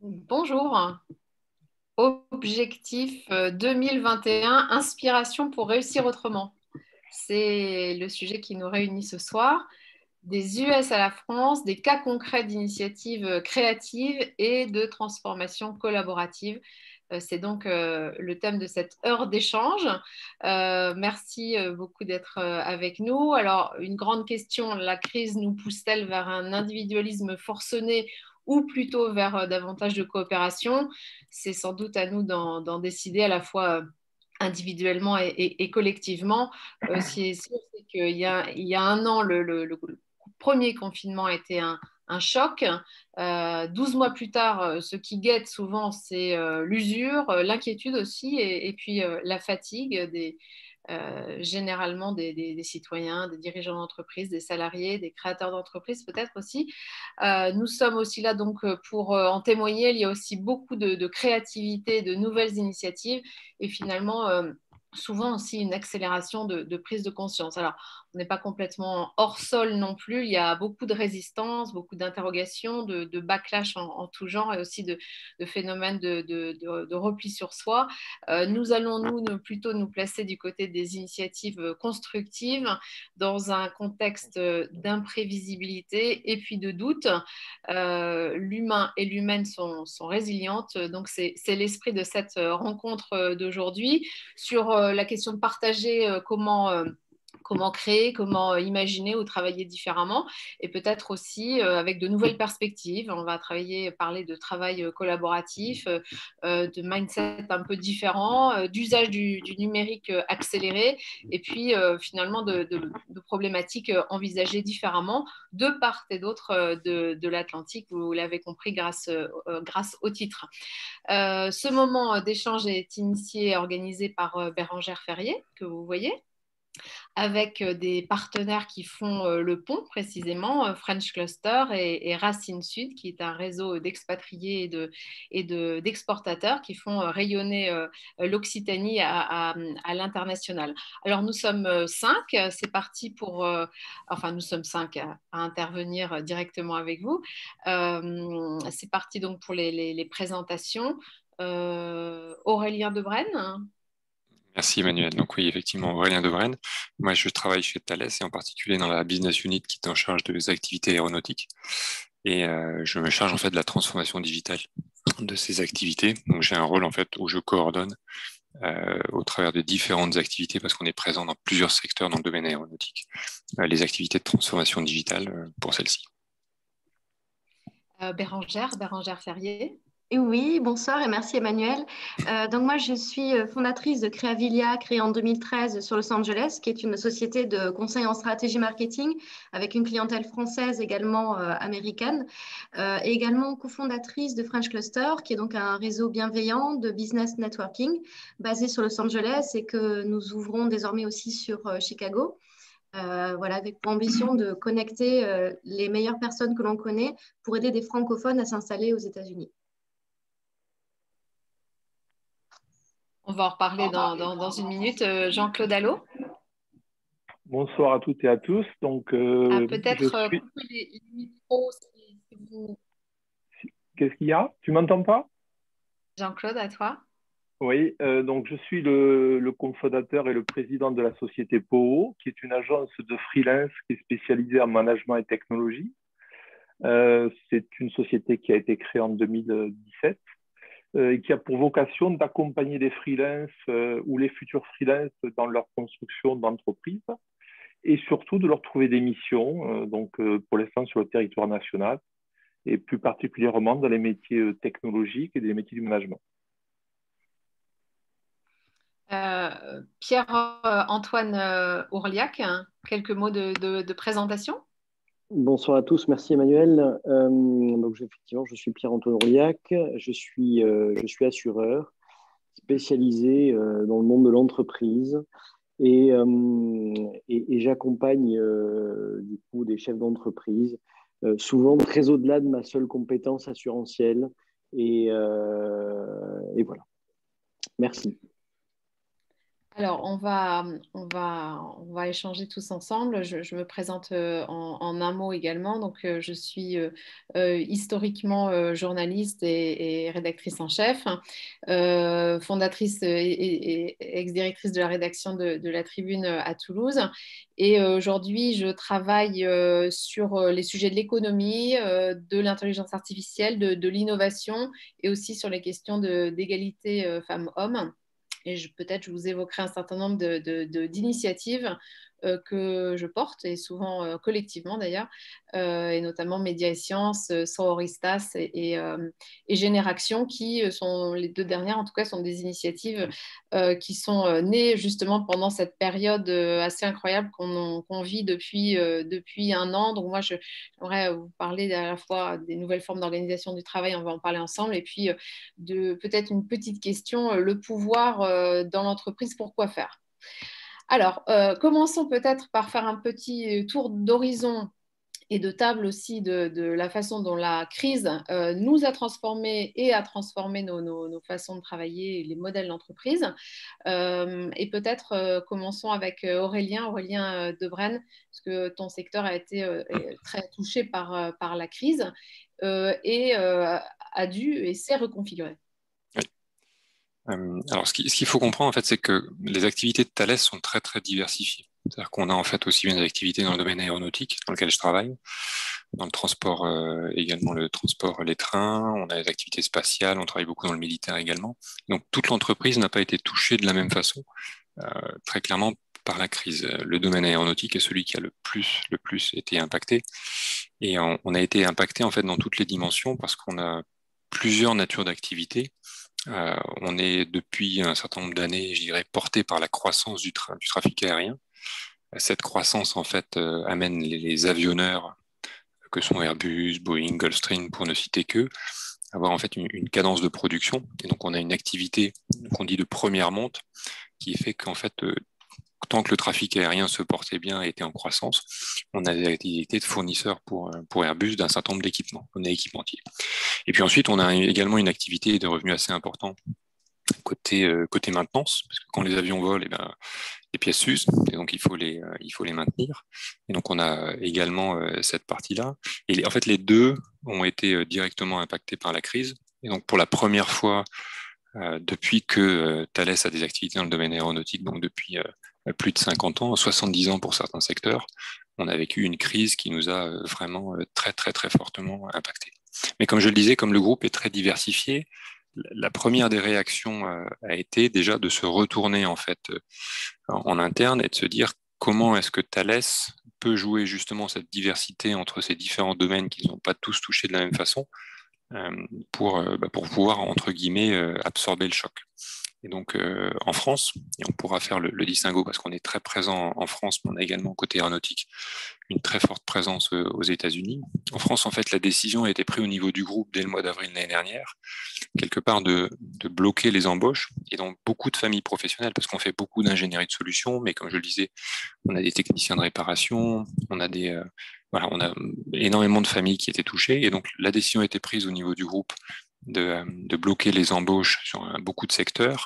Bonjour. Objectif 2021, inspiration pour réussir autrement. C'est le sujet qui nous réunit ce soir. Des US à la France, des cas concrets d'initiatives créatives et de transformation collaborative. C'est donc le thème de cette heure d'échange. Merci beaucoup d'être avec nous. Alors, une grande question, la crise nous pousse-t-elle vers un individualisme forcené ou plutôt vers davantage de coopération? C'est sans doute à nous d'en décider à la fois individuellement et collectivement. Ce qui est sûr, c'est qu'il y a un an, le premier confinement a été un choc. 12 mois plus tard, ce qui guette souvent, c'est l'usure, l'inquiétude aussi, et puis la fatigue généralement des citoyens, des dirigeants d'entreprise, des salariés, des créateurs d'entreprises peut-être aussi. Nous sommes aussi là donc pour en témoigner. Il y a aussi beaucoup de créativité, de nouvelles initiatives et finalement souvent aussi une accélération de prise de conscience. Alors, on n'est pas complètement hors sol non plus. Il y a beaucoup de résistance, beaucoup d'interrogations, de backlash en tout genre et aussi de phénomènes de repli sur soi. Nous allons, plutôt nous placer du côté des initiatives constructives dans un contexte d'imprévisibilité et puis de doute. L'humain et l'humaine sont résilientes. Donc, c'est l'esprit de cette rencontre d'aujourd'hui sur la question de partager comment créer, comment imaginer ou travailler différemment et peut-être aussi avec de nouvelles perspectives. On va parler de travail collaboratif, de mindset un peu différent, d'usage du numérique accéléré et puis finalement de problématiques envisagées différemment de part et d'autre de l'Atlantique, vous l'avez compris grâce au titre. Ce moment d'échange est initié et organisé par Bérengère Ferrier, que vous voyez, avec des partenaires qui font le pont précisément, French Cluster et Racine Sud, qui est un réseau d'expatriés d'exportateurs qui font rayonner l'Occitanie à l'international. Alors nous sommes cinq, c'est parti enfin nous sommes cinq à intervenir directement avec vous. C'est parti donc pour les présentations. Aurélien Debrenne. Merci Emmanuel. Donc oui, effectivement, Aurélien Devraine. Moi, je travaille chez Thales et en particulier dans la business unit qui est en charge des activités aéronautiques. Et je me charge en fait de la transformation digitale de ces activités. Donc j'ai un rôle en fait où je coordonne au travers de différentes activités parce qu'on est présent dans plusieurs secteurs dans le domaine aéronautique. Les activités de transformation digitale pour celles-ci. Bérengère Ferrier. Et oui, bonsoir et merci Emmanuel. Donc moi je suis fondatrice de Creavilia, créée en 2013 sur Los Angeles, qui est une société de conseil en stratégie marketing avec une clientèle française également américaine, et également cofondatrice de French Cluster, qui est donc un réseau bienveillant de business networking basé sur Los Angeles et que nous ouvrons désormais aussi sur Chicago. Voilà, avec pour ambition de connecter les meilleures personnes que l'on connaît pour aider des francophones à s'installer aux États-Unis. On va en reparler dans une minute. Jean-Claude Allot. Bonsoir à toutes et à tous. Donc, peut-être couper les micros si vous... Qu'est-ce qu'il y a? Tu m'entends pas? Jean-Claude, à toi. Oui, donc je suis le cofondateur et le président de la société POO, qui est une agence de freelance qui est spécialisée en management et technologie. C'est une société qui a été créée en 2017 et qui a pour vocation d'accompagner les freelances ou les futurs freelances dans leur construction d'entreprise et surtout de leur trouver des missions, pour l'instant sur le territoire national et plus particulièrement dans les métiers technologiques et des métiers du management. Pierre-Antoine Ourliac, quelques mots de présentation. Bonsoir à tous, merci Emmanuel. Effectivement, je suis Pierre-Antoine Ourliac, je suis assureur spécialisé dans le monde de l'entreprise et j'accompagne du coup des chefs d'entreprise, souvent très au-delà de ma seule compétence assurantielle et voilà. Merci. Alors, on va échanger tous ensemble. Je me présente en un mot également. Donc, je suis historiquement journaliste et rédactrice en chef, fondatrice et ex-directrice de la rédaction de la Tribune à Toulouse. Et aujourd'hui, je travaille sur les sujets de l'économie, de l'intelligence artificielle, de l'innovation et aussi sur les questions d'égalité femmes-hommes. Et peut-être je vous évoquerai un certain nombre d'initiatives que je porte, et souvent collectivement d'ailleurs, et notamment Média et Sciences, Sororistas et Génération, qui sont les deux dernières, en tout cas, sont des initiatives qui sont nées justement pendant cette période assez incroyable qu'on vit depuis un an. Donc moi, j'aimerais vous parler à la fois des nouvelles formes d'organisation du travail, on va en parler ensemble, et puis de peut-être une petite question, le pouvoir dans l'entreprise, pourquoi faire? Alors, commençons peut-être par faire un petit tour d'horizon et de table aussi de la façon dont la crise nous a transformés et a transformé nos façons de travailler et les modèles d'entreprise. Et peut-être commençons avec Aurélien Debrenne, parce que ton secteur a été très touché par la crise et a dû et s'est reconfiguré. Alors, ce qu'il faut comprendre, en fait, c'est que les activités de Thales sont très, très diversifiées. C'est-à-dire qu'on a, en fait, aussi bien des activités dans le domaine aéronautique, dans lequel je travaille, dans le transport, également le transport, les trains, on a des activités spatiales, on travaille beaucoup dans le militaire également. Donc, toute l'entreprise n'a pas été touchée de la même façon, très clairement, par la crise. Le domaine aéronautique est celui qui a le plus été impacté. Et on a été impacté, en fait, dans toutes les dimensions parce qu'on a plusieurs natures d'activités. On est depuis un certain nombre d'années, je dirais, porté par la croissance du trafic aérien. Cette croissance, en fait, amène les avionneurs, que sont Airbus, Boeing, Gulfstream, pour ne citer qu'eux, à avoir en fait une cadence de production. Et donc, on a une activité qu'on dit de première monte, qui fait qu'en fait, tant que le trafic aérien se portait bien et était en croissance, on a des activités de fournisseurs pour Airbus d'un certain nombre d'équipements. On est équipementier. Et puis ensuite, on a également une activité de revenus assez important côté maintenance, parce que quand les avions volent, les pièces s'usent, et donc il faut les maintenir. Et donc on a également cette partie-là. Et en fait, les deux ont été directement impactés par la crise. Et donc pour la première fois, depuis que Thales a des activités dans le domaine aéronautique, donc depuis plus de 50 ans, 70 ans pour certains secteurs, on a vécu une crise qui nous a vraiment très, très, très fortement impactés. Mais comme je le disais, comme le groupe est très diversifié, la première des réactions a été déjà de se retourner en fait en interne et de se dire comment est-ce que Thales peut jouer justement cette diversité entre ces différents domaines qu'ils n'ont pas tous touchés de la même façon pour pouvoir, entre guillemets, absorber le choc. Et donc en France, et on pourra faire le distinguo parce qu'on est très présent en France, mais on a également côté aéronautique une très forte présence aux États-Unis. En France, en fait, la décision a été prise au niveau du groupe dès le mois d'avril l'année dernière, quelque part de bloquer les embauches, et donc beaucoup de familles professionnelles, parce qu'on fait beaucoup d'ingénierie de solutions, mais comme je le disais, on a des techniciens de réparation, on a on a énormément de familles qui étaient touchées, et donc la décision a été prise au niveau du groupe de bloquer les embauches sur beaucoup de secteurs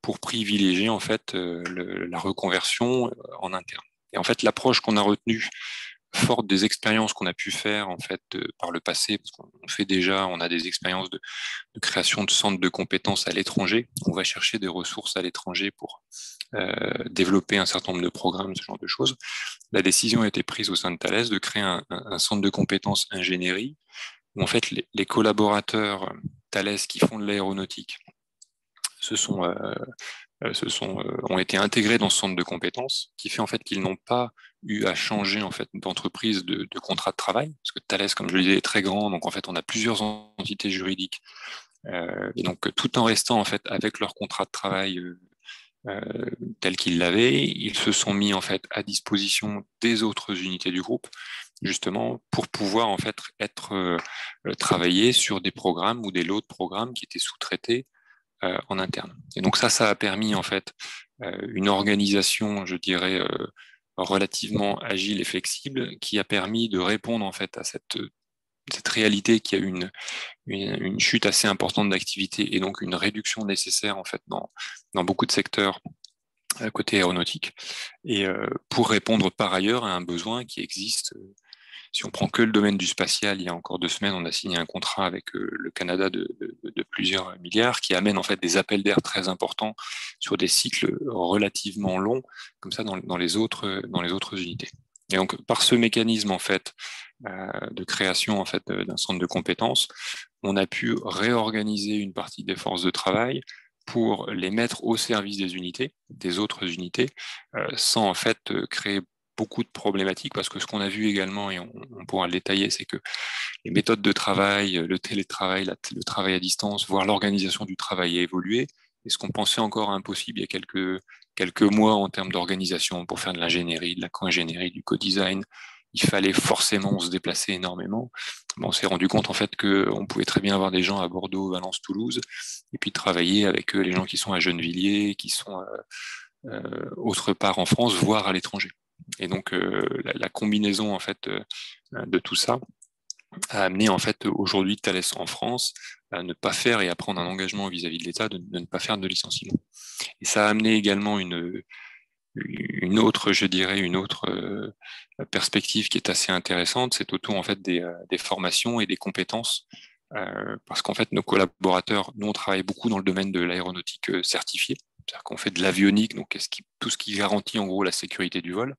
pour privilégier en fait la reconversion en interne. Et en fait, l'approche qu'on a retenue, forte des expériences qu'on a pu faire en fait par le passé, parce qu'on fait déjà, on a des expériences de création de centres de compétences à l'étranger. On va chercher des ressources à l'étranger pour développer un certain nombre de programmes, ce genre de choses. La décision a été prise au sein de Thales de créer un centre de compétences ingénierie où en fait les collaborateurs Thales qui font de l'aéronautique ont été intégrés dans ce centre de compétences, qui fait en fait qu'ils n'ont pas eu à changer en fait d'entreprise de contrat de travail, parce que Thales, comme je le disais, est très grand, donc en fait on a plusieurs entités juridiques, et donc tout en restant en fait avec leur contrat de travail tel qu'ils l'avaient, ils se sont mis en fait à disposition des autres unités du groupe, justement pour pouvoir en fait travailler sur des programmes ou des lots de programmes qui étaient sous-traités en interne. Et donc ça a permis en fait une organisation, je dirais, relativement agile et flexible, qui a permis de répondre en fait à cette réalité qui a eu une chute assez importante d'activité et donc une réduction nécessaire en fait dans beaucoup de secteurs côté aéronautique, et pour répondre par ailleurs à un besoin qui existe. Si on prend que le domaine du spatial, il y a encore 2 semaines, on a signé un contrat avec le Canada de plusieurs milliards qui amène en fait des appels d'air très importants sur des cycles relativement longs, comme ça dans les autres unités. Et donc par ce mécanisme en fait de création en fait d'un centre de compétences, on a pu réorganiser une partie des forces de travail pour les mettre au service des unités, des autres unités, sans en fait créer beaucoup de problématiques, parce que ce qu'on a vu également, et on pourra le détailler, c'est que les méthodes de travail, le télétravail, le travail à distance, voire l'organisation du travail a évolué. Et ce qu'on pensait encore impossible il y a quelques mois en termes d'organisation pour faire de l'ingénierie, de la co-ingénierie, du co-design, il fallait forcément se déplacer énormément. Bon, on s'est rendu compte en fait qu'on pouvait très bien avoir des gens à Bordeaux, Valence, Toulouse, et puis travailler avec les gens qui sont à Gennevilliers, qui sont autre part en France, voire à l'étranger. Et donc la combinaison en fait de tout ça a amené en fait aujourd'hui Thales en France à ne pas faire et à prendre un engagement vis-à-vis de l'État de ne pas faire de licenciement. Et ça a amené également une autre, je dirais, une autre perspective qui est assez intéressante, c'est autour en fait des formations et des compétences. Parce qu'en fait, nos collaborateurs, nous, on travaille beaucoup dans le domaine de l'aéronautique certifiée. C'est-à-dire qu'on fait de l'avionique, donc tout ce qui garantit en gros la sécurité du vol.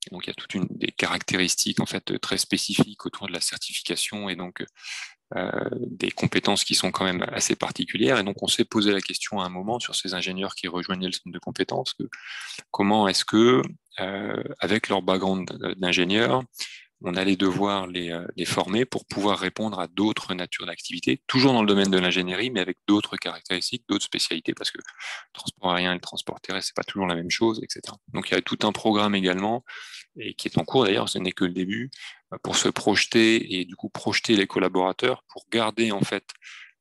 Et donc il y a toutes des caractéristiques en fait très spécifiques autour de la certification et donc des compétences qui sont quand même assez particulières. Et donc on s'est posé la question à un moment sur ces ingénieurs qui rejoignaient le centre de compétences, comment est-ce que avec leur background d'ingénieur, on allait devoir les former pour pouvoir répondre à d'autres natures d'activités, toujours dans le domaine de l'ingénierie, mais avec d'autres caractéristiques, d'autres spécialités, parce que le transport aérien et le transport terrestre, c'est pas toujours la même chose, etc. Donc il y a tout un programme également, et qui est en cours d'ailleurs, ce n'est que le début, pour se projeter et du coup projeter les collaborateurs pour garder en fait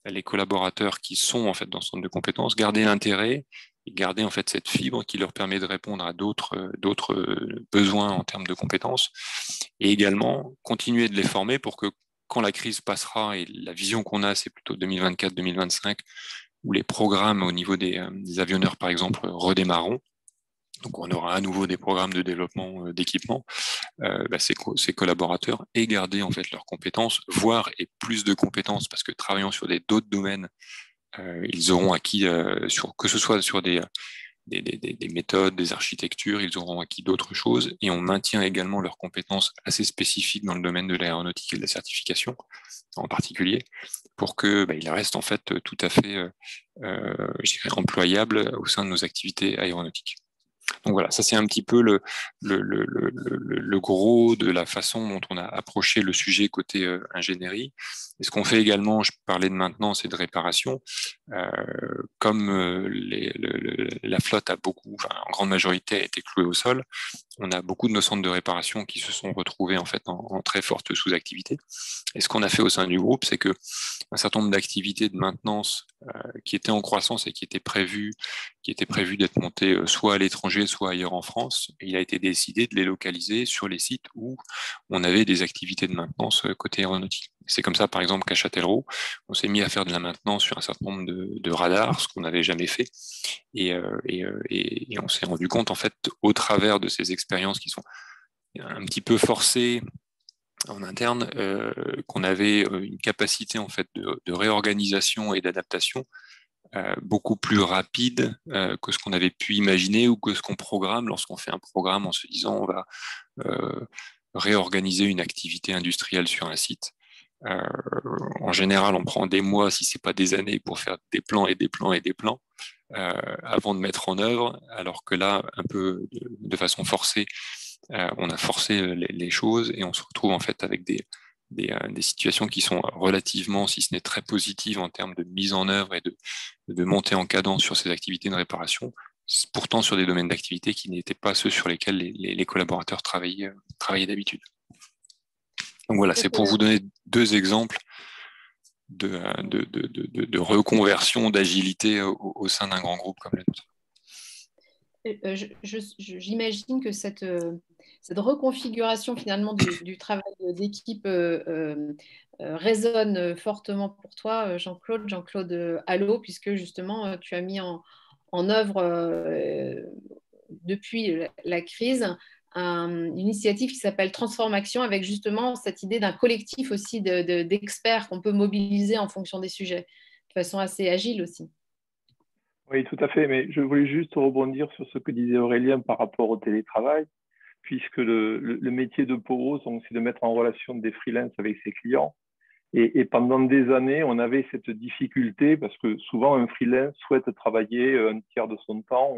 les collaborateurs qui sont en fait dans ce centre de compétences, garder l'intérêt et garder en fait cette fibre qui leur permet de répondre à d'autres besoins en termes de compétences, et également continuer de les former pour que quand la crise passera, et la vision qu'on a, c'est plutôt 2024-2025, où les programmes au niveau des avionneurs, par exemple, redémarreront. Donc on aura à nouveau des programmes de développement d'équipement. Ces collaborateurs aient gardé en fait leurs compétences, voire et plus de compétences, parce que travaillant sur d'autres domaines, ils auront acquis, que ce soit sur des méthodes, des architectures, ils auront acquis d'autres choses, et on maintient également leurs compétences assez spécifiques dans le domaine de l'aéronautique et de la certification en particulier, pour que ils restent en fait tout à fait, je dirais, employables au sein de nos activités aéronautiques. Donc voilà, ça c'est un petit peu le gros de la façon dont on a approché le sujet côté ingénierie. Et ce qu'on fait également, je parlais de maintenance et de réparation, comme la flotte en grande majorité a été clouée au sol, on a beaucoup de nos centres de réparation qui se sont retrouvés en fait en très forte sous-activité. Et ce qu'on a fait au sein du groupe, c'est que un certain nombre d'activités de maintenance qui étaient en croissance et qui étaient prévues d'être montées soit à l'étranger, soit ailleurs en France, et il a été décidé de les localiser sur les sites où on avait des activités de maintenance côté aéronautique. C'est comme ça, par exemple, qu'à Châtellerault, on s'est mis à faire de la maintenance sur un certain nombre de radars, ce qu'on n'avait jamais fait. Et on s'est rendu compte, en fait, au travers de ces expériences qui sont un petit peu forcées en interne, qu'on avait une capacité en fait de réorganisation et d'adaptation beaucoup plus rapide que ce qu'on avait pu imaginer, ou que ce qu'on programme lorsqu'on fait un programme en se disant on va réorganiser une activité industrielle sur un site. En général, on prend des mois, si c'est pas des années, pour faire des plans et des plans et des plans avant de mettre en œuvre, alors que là, un peu de façon forcée, on a forcé les choses, et on se retrouve en fait avec des situations qui sont relativement, si ce n'est très positives en termes de mise en œuvre et de montée en cadence sur ces activités de réparation, pourtant sur des domaines d'activité qui n'étaient pas ceux sur lesquels les collaborateurs travaillaient d'habitude. Donc voilà, c'est pour vous donner 2 exemples de reconversion, d'agilité au sein d'un grand groupe comme le nôtre. J'imagine que cette reconfiguration finalement du travail d'équipe résonne fortement pour toi, Jean-Claude. Jean-Claude Allot, puisque justement tu as mis en œuvre depuis la crise, une initiative qui s'appelle Transformation, avec justement cette idée d'un collectif aussi d'experts qu'on peut mobiliser en fonction des sujets, de façon assez agile aussi. Oui, tout à fait. Mais je voulais juste rebondir sur ce que disait Aurélien par rapport au télétravail, puisque le métier de POO, c'est de mettre en relation des freelances avec ses clients. Et pendant des années, on avait cette difficulté parce que souvent, un freelance souhaite travailler un tiers de son temps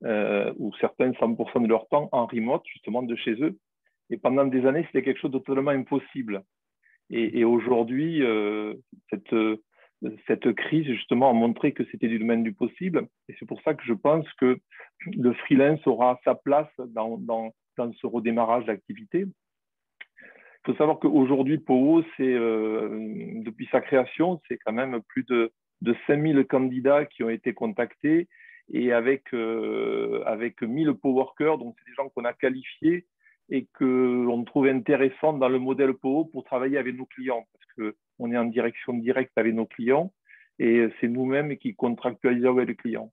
ou certains 100% de leur temps en remote, justement de chez eux. Et pendant des années, c'était quelque chose de totalement impossible. Et aujourd'hui, cette crise, justement, a montré que c'était du domaine du possible. Et c'est pour ça que je pense que le freelance aura sa place dans ce redémarrage d'activité. Il faut savoir qu'aujourd'hui, POO, depuis sa création, c'est quand même plus de 5000 candidats qui ont été contactés et avec 1000 POWorkers, donc c'est des gens qu'on a qualifiés et qu'on trouve intéressants dans le modèle POO pour travailler avec nos clients, parce qu'on est en direction directe avec nos clients et c'est nous-mêmes qui contractualisons avec les clients.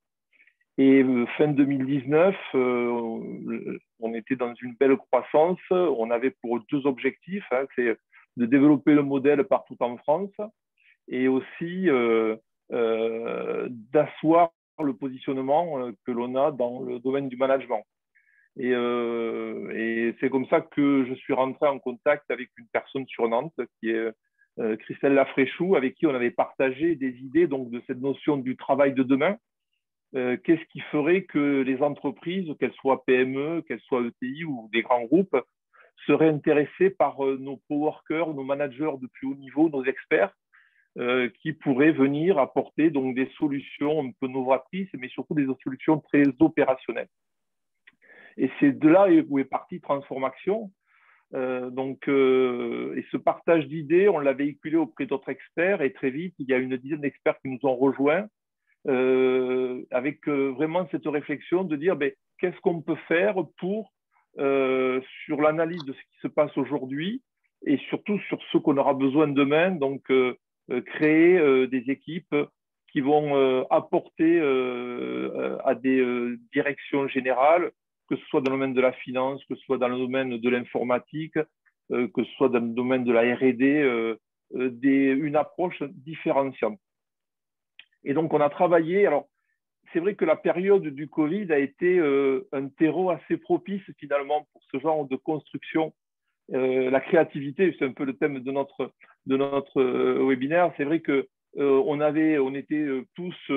Et fin 2019, on était dans une belle croissance. On avait pour 2 objectifs, c'est de développer le modèle partout en France et aussi d'asseoir le positionnement que l'on a dans le domaine du management. Et c'est comme ça que je suis rentré en contact avec une personne sur Nantes qui est Christelle Lafréchou, avec qui on avait partagé des idées donc, de cette notion du travail de demain. Qu'est-ce qui ferait que les entreprises, qu'elles soient PME, qu'elles soient ETI ou des grands groupes, seraient intéressées par nos coworkers, nos managers de plus haut niveau, nos experts, qui pourraient venir apporter donc, des solutions un peu novatrices, mais surtout des solutions très opérationnelles. Et c'est de là où est partie Transformation. Et ce partage d'idées, on l'a véhiculé auprès d'autres experts et très vite, il y a une dizaine d'experts qui nous ont rejoints avec vraiment cette réflexion de dire qu'est-ce qu'on peut faire pour, sur l'analyse de ce qui se passe aujourd'hui et surtout sur ce qu'on aura besoin demain, donc créer des équipes qui vont apporter à des directions générales, que ce soit dans le domaine de la finance, que ce soit dans le domaine de l'informatique, que ce soit dans le domaine de la R&D, une approche différenciante. Et donc, on a travaillé. Alors, c'est vrai que la période du Covid a été un terreau assez propice, finalement, pour ce genre de construction. La créativité, c'est un peu le thème de notre webinaire. C'est vrai qu'on était tous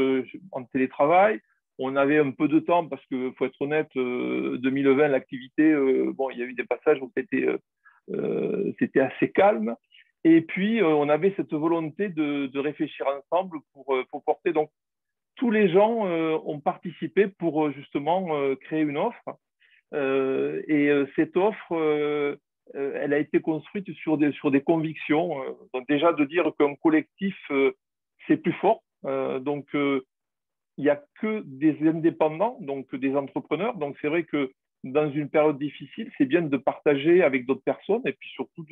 en télétravail. On avait un peu de temps parce qu'il faut être honnête, 2020, l'activité, il y a eu des passages où c'était assez calme. Et puis, on avait cette volonté de réfléchir ensemble pour porter. Donc, tous les gens ont participé pour justement créer une offre. Cette offre, elle a été construite sur des convictions. Donc, déjà, de dire qu'un collectif, c'est plus fort. Il n'y a que des indépendants, donc des entrepreneurs. Donc, c'est vrai que dans une période difficile, c'est bien de partager avec d'autres personnes et puis surtout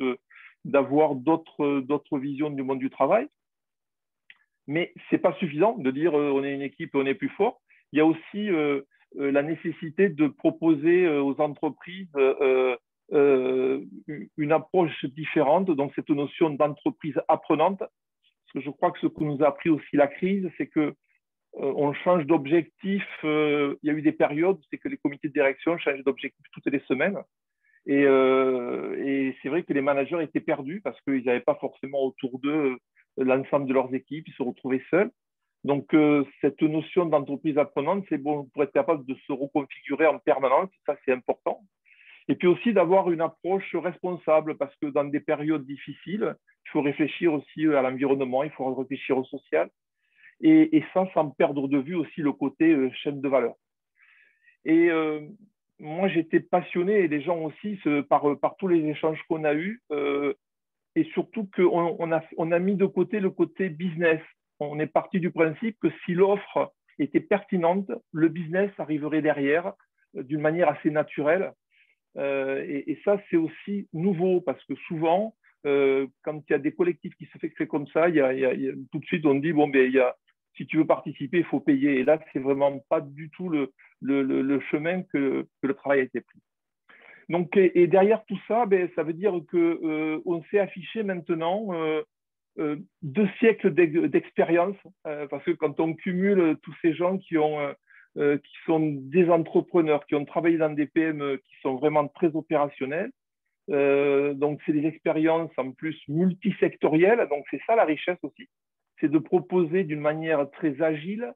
d'avoir d'autres visions du monde du travail. Mais ce n'est pas suffisant de dire on est une équipe et on est plus fort. Il y a aussi la nécessité de proposer aux entreprises une approche différente, donc cette notion d'entreprise apprenante. Parce que je crois que ce que nous a appris aussi la crise, c'est que on change d'objectif. Il y a eu des périodes, c'est que les comités de direction changent d'objectif toutes les semaines. Et c'est vrai que les managers étaient perdus parce qu'ils n'avaient pas forcément autour d'eux l'ensemble de leurs équipes, ils se retrouvaient seuls. Donc, cette notion d'entreprise apprenante, c'est bon pour être capable de se reconfigurer en permanence, ça c'est important. Et puis aussi d'avoir une approche responsable parce que dans des périodes difficiles, il faut réfléchir aussi à l'environnement, il faut réfléchir au social. Et ça, sans perdre de vue aussi le côté chaîne de valeur. Et moi, j'étais passionné, et les gens aussi, par tous les échanges qu'on a eus, et surtout qu'on a mis de côté le côté business. On est parti du principe que si l'offre était pertinente, le business arriverait derrière d'une manière assez naturelle. Et ça, c'est aussi nouveau, parce que souvent, quand il y a des collectifs qui se font comme ça, tout de suite, on dit, si tu veux participer, il faut payer. Et là, c'est vraiment pas du tout le chemin que le travail a été pris. Donc, et derrière tout ça, ben, ça veut dire que on s'est affiché maintenant 2 siècles d'expérience, parce que quand on cumule tous ces gens qui sont des entrepreneurs, qui ont travaillé dans des PME, qui sont vraiment très opérationnels, donc c'est des expériences en plus multisectorielles, donc c'est ça la richesse aussi, c'est de proposer d'une manière très agile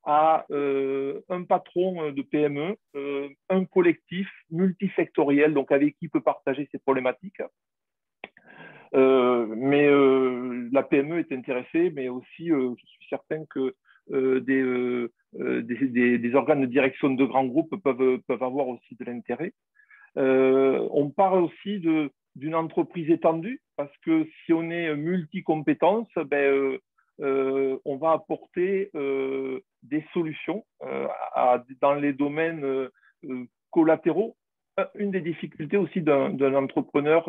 à un patron de PME, un collectif multisectoriel, donc avec qui il peut partager ses problématiques. Mais la PME est intéressée, mais aussi, je suis certain que des organes de direction de grands groupes peuvent avoir aussi de l'intérêt. On parle aussi d'une entreprise étendue, parce que si on est multi-compétences, ben, on va apporter des solutions dans les domaines collatéraux. Une des difficultés aussi d'un entrepreneur,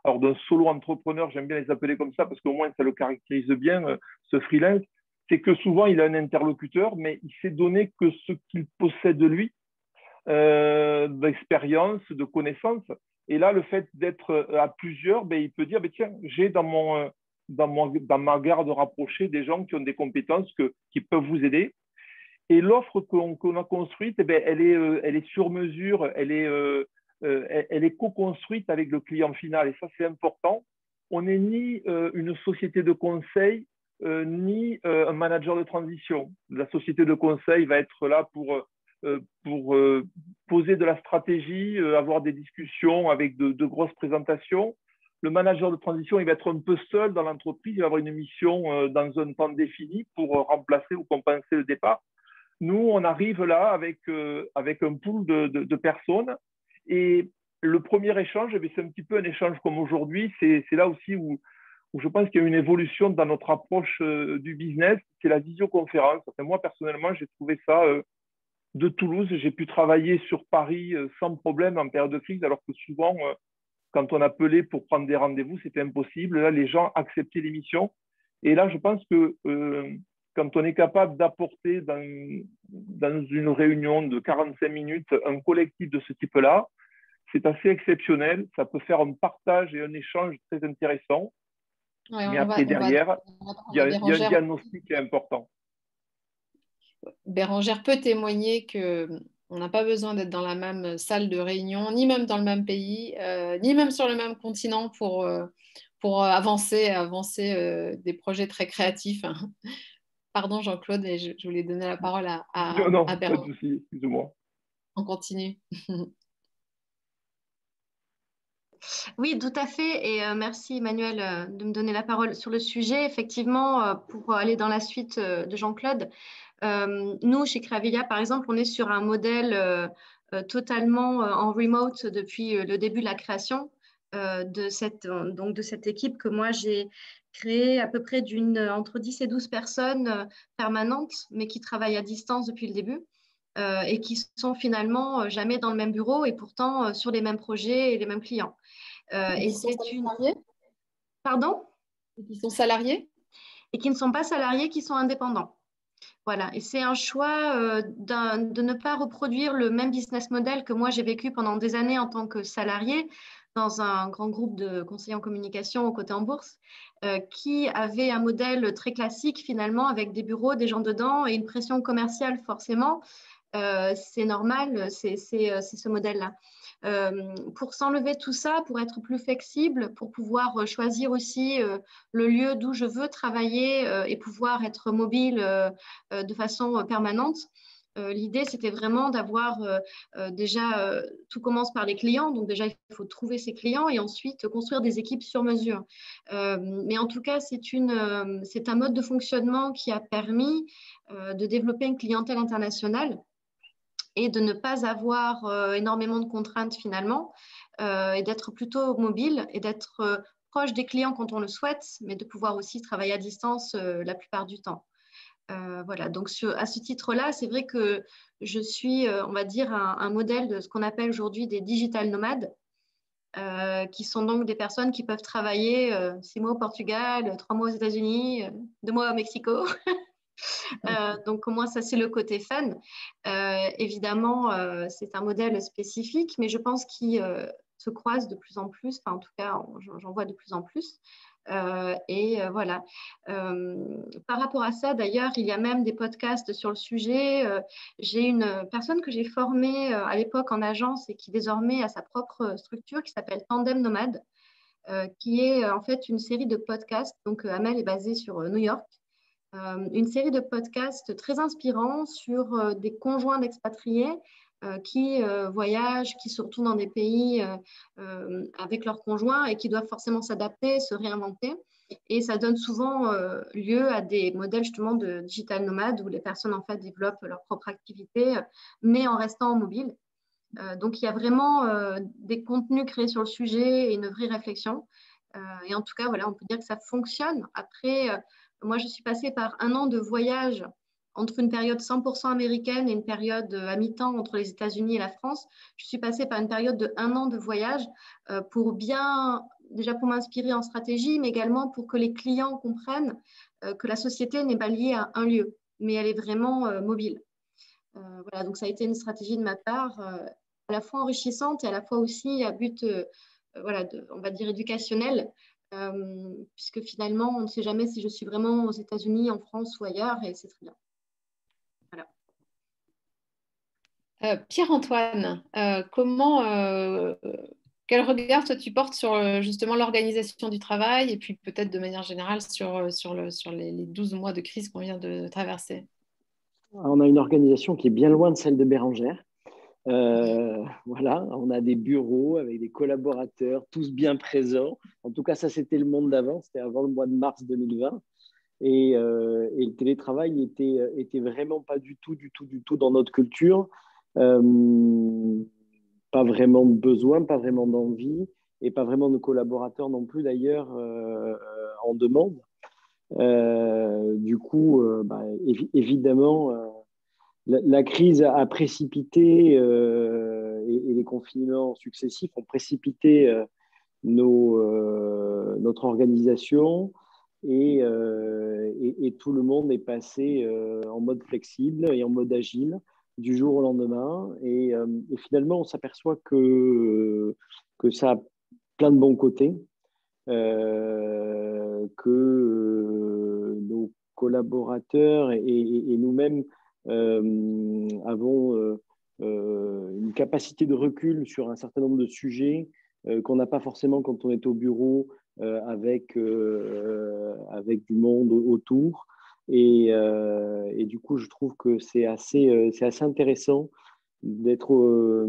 alors d'un solo-entrepreneur, j'aime bien les appeler comme ça, parce qu'au moins ça le caractérise bien, ce freelance, c'est que souvent il a un interlocuteur, mais il s'est donné que ce qu'il possède de lui, d'expérience, de connaissances. Et là, le fait d'être à plusieurs, ben, il peut dire, ben, tiens, j'ai dans ma garde rapprochée des gens qui ont des compétences qui peuvent vous aider. Et l'offre qu'on a construite, eh ben, elle est sur mesure, elle est co-construite avec le client final. Et ça, c'est important. On n'est ni une société de conseil, ni un manager de transition. La société de conseil va être là pour poser de la stratégie, avoir des discussions avec de grosses présentations. Le manager de transition, il va être un peu seul dans l'entreprise, il va avoir une mission dans un temps défini pour remplacer ou compenser le départ. Nous, on arrive là avec un pool de personnes, et le premier échange, c'est un petit peu un échange comme aujourd'hui. C'est là aussi où je pense qu'il y a une évolution dans notre approche du business, c'est la visioconférence. Enfin, moi, personnellement, j'ai trouvé ça de Toulouse. J'ai pu travailler sur Paris sans problème en période de crise, alors que souvent, quand on appelait pour prendre des rendez-vous, c'était impossible. Là, les gens acceptaient l'émission. Et là, je pense que quand on est capable d'apporter dans une réunion de 45 minutes un collectif de ce type-là, c'est assez exceptionnel. Ça peut faire un partage et un échange très intéressant. Ouais, mais après, derrière, il y a un diagnostic qui est important. Bérangère peut témoigner qu'on n'a pas besoin d'être dans la même salle de réunion, ni même dans le même pays, ni même sur le même continent pour avancer des projets très créatifs. Pardon Jean-Claude, et je voulais donner la parole Non, à pas de Bérangère. souci, excuse-moi. On continue. Oui, tout à fait. Et merci Emmanuel de me donner la parole sur le sujet. Effectivement, pour aller dans la suite de Jean-Claude, nous, chez Creavilia, par exemple, on est sur un modèle totalement en remote depuis le début de la création de cette équipe que moi, j'ai créée à peu près entre 10 et 12 personnes permanentes, mais qui travaillent à distance depuis le début. Et qui sont finalement jamais dans le même bureau et pourtant sur les mêmes projets et les mêmes clients. Et qui sont salariés ? Pardon ? Et qui sont salariés ? Et qui ne sont pas salariés, qui sont indépendants. Voilà, et c'est un choix de ne pas reproduire le même business model que moi j'ai vécu pendant des années en tant que salarié dans un grand groupe de conseillers en communication côté en bourse, qui avait un modèle très classique finalement avec des bureaux, des gens dedans et une pression commerciale forcément. C'est normal, c'est ce modèle-là. Pour s'enlever tout ça, pour être plus flexible, pour pouvoir choisir aussi le lieu d'où je veux travailler et pouvoir être mobile de façon permanente. L'idée, c'était vraiment d'avoir déjà, tout commence par les clients, donc déjà, il faut trouver ses clients et ensuite construire des équipes sur mesure. Mais en tout cas, c'est un mode de fonctionnement qui a permis de développer une clientèle internationale et de ne pas avoir énormément de contraintes finalement, et d'être plutôt mobile et d'être proche des clients quand on le souhaite, mais de pouvoir aussi travailler à distance la plupart du temps. Voilà, donc à ce titre-là, c'est vrai que je suis, on va dire, un modèle de ce qu'on appelle aujourd'hui des digital nomades, qui sont donc des personnes qui peuvent travailler 6 mois au Portugal, 3 mois aux États-Unis, 2 mois au Mexico. Donc, au moins, ça, c'est le côté fun. Évidemment, c'est un modèle spécifique, mais je pense qu'il se croise de plus en plus. Enfin, en tout cas, j'en vois de plus en plus. Voilà. Par rapport à ça, d'ailleurs, il y a même des podcasts sur le sujet. J'ai une personne que j'ai formée à l'époque en agence et qui désormais a sa propre structure qui s'appelle Tandem Nomade, qui est en fait une série de podcasts. Donc, Amel est basée sur New York. Une série de podcasts très inspirants sur des conjoints d'expatriés qui voyagent, qui se retournent dans des pays avec leurs conjoints et qui doivent forcément s'adapter, se réinventer. Et ça donne souvent lieu à des modèles justement de digital nomade où les personnes en fait développent leur propre activité, mais en restant mobile. Donc il y a vraiment des contenus créés sur le sujet et une vraie réflexion. Et en tout cas, voilà, on peut dire que ça fonctionne. Après, moi, je suis passée par un an de voyage entre une période 100% américaine et une période à mi-temps entre les États-Unis et la France. Je suis passée par une période de un an de voyage pour déjà pour m'inspirer en stratégie, mais également pour que les clients comprennent que la société n'est pas liée à un lieu, mais elle est vraiment mobile. Voilà, donc ça a été une stratégie de ma part à la fois enrichissante et à la fois aussi à but, voilà, on va dire éducationnel, puisque finalement, on ne sait jamais si je suis vraiment aux États-Unis, en France ou ailleurs, et c'est très bien. Voilà. Pierre-Antoine, quel regard toi tu portes sur justement l'organisation du travail et puis peut-être de manière générale sur les 12 mois de crise qu'on vient de traverser? On a une organisation qui est bien loin de celle de Bérengère. Voilà, on a des bureaux avec des collaborateurs, tous bien présents. En tout cas, ça, c'était le monde d'avant, c'était avant le mois de mars 2020. Et le télétravail était vraiment pas du tout dans notre culture. Pas vraiment de besoin, pas vraiment d'envie, et pas vraiment de collaborateurs non plus d'ailleurs en demande. Du coup, évidemment, la crise a précipité et les confinements successifs ont précipité notre organisation et tout le monde est passé en mode flexible et en mode agile du jour au lendemain. Et finalement, on s'aperçoit que ça a plein de bons côtés, que nos collaborateurs et nous-mêmes avons une capacité de recul sur un certain nombre de sujets qu'on n'a pas forcément quand on est au bureau avec du monde autour. Et du coup, je trouve que c'est assez intéressant d'être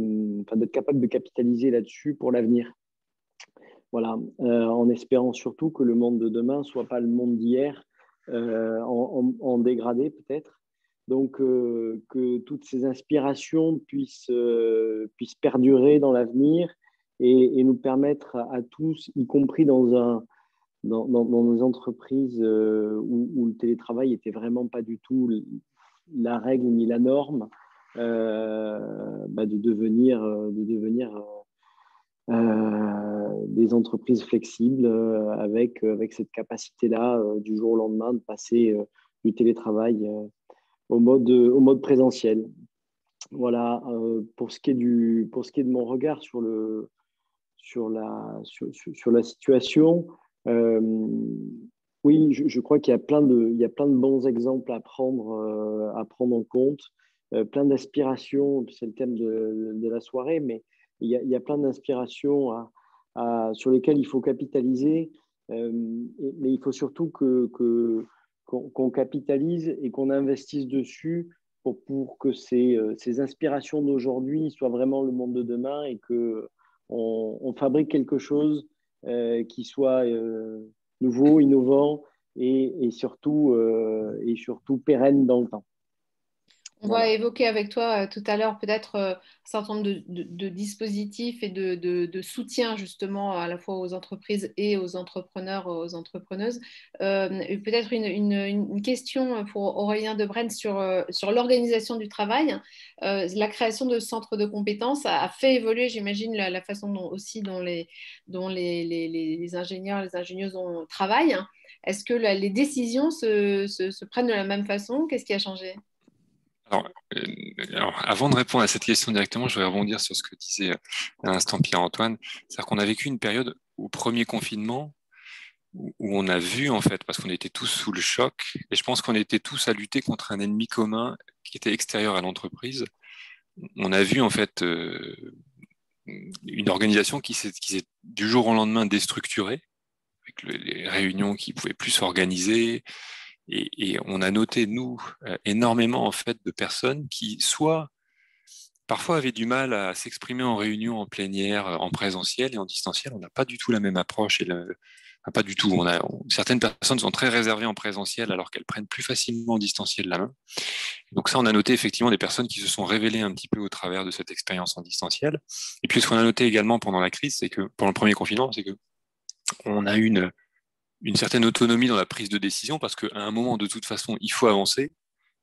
capable de capitaliser là-dessus pour l'avenir. Voilà, en espérant surtout que le monde de demain ne soit pas le monde d'hier, en dégradé peut-être. Donc, que toutes ces inspirations puissent perdurer dans l'avenir et nous permettre à tous, y compris dans nos entreprises où le télétravail n'était vraiment pas du tout la règle ni la norme, de devenir des entreprises flexibles avec cette capacité-là du jour au lendemain de passer du télétravail au mode présentiel. Voilà, pour ce qui est de mon regard sur la situation, oui, je crois qu'il y a plein de bons exemples à prendre en compte, plein d'aspirations, c'est le thème de la soirée, mais il y a plein d'inspirations sur lesquelles il faut capitaliser, mais il faut surtout qu'on capitalise et qu'on investisse dessus pour que ces inspirations d'aujourd'hui soient vraiment le monde de demain et qu'on fabrique quelque chose qui soit nouveau, innovant et surtout pérenne dans le temps. On va évoquer avec toi tout à l'heure peut-être un certain nombre de dispositifs et de soutien justement à la fois aux entreprises et aux entrepreneurs, aux entrepreneuses. Peut-être une question pour Aurélien Debrenne sur l'organisation du travail. La création de centres de compétences a fait évoluer, j'imagine, la façon dont les ingénieurs, les ingénieuses travaillent. Est-ce que les décisions se prennent de la même façon? Qu'est-ce qui a changé? Alors, avant de répondre à cette question directement, je vais rebondir sur ce que disait à l'instant Pierre-Antoine. C'est-à-dire qu'on a vécu une période au premier confinement où on a vu, en fait, parce qu'on était tous sous le choc, et je pense qu'on était tous à lutter contre un ennemi commun qui était extérieur à l'entreprise. On a vu, en fait, une organisation qui s'est du jour au lendemain déstructurée, avec les réunions qui pouvaient plus s'organiser, et on a noté, nous, énormément, en fait, de personnes qui, soit parfois avaient du mal à s'exprimer en réunion en plénière, en présentiel et en distanciel. On n'a pas du tout la même approche enfin, pas du tout. Certaines personnes sont très réservées en présentiel alors qu'elles prennent plus facilement en distanciel la main. Donc ça, on a noté effectivement des personnes qui se sont révélées un petit peu au travers de cette expérience en distanciel. Et puis ce qu'on a noté également pendant la crise, c'est que pendant le premier confinement, c'est que on a eu une certaine autonomie dans la prise de décision parce qu'à un moment, de toute façon, il faut avancer.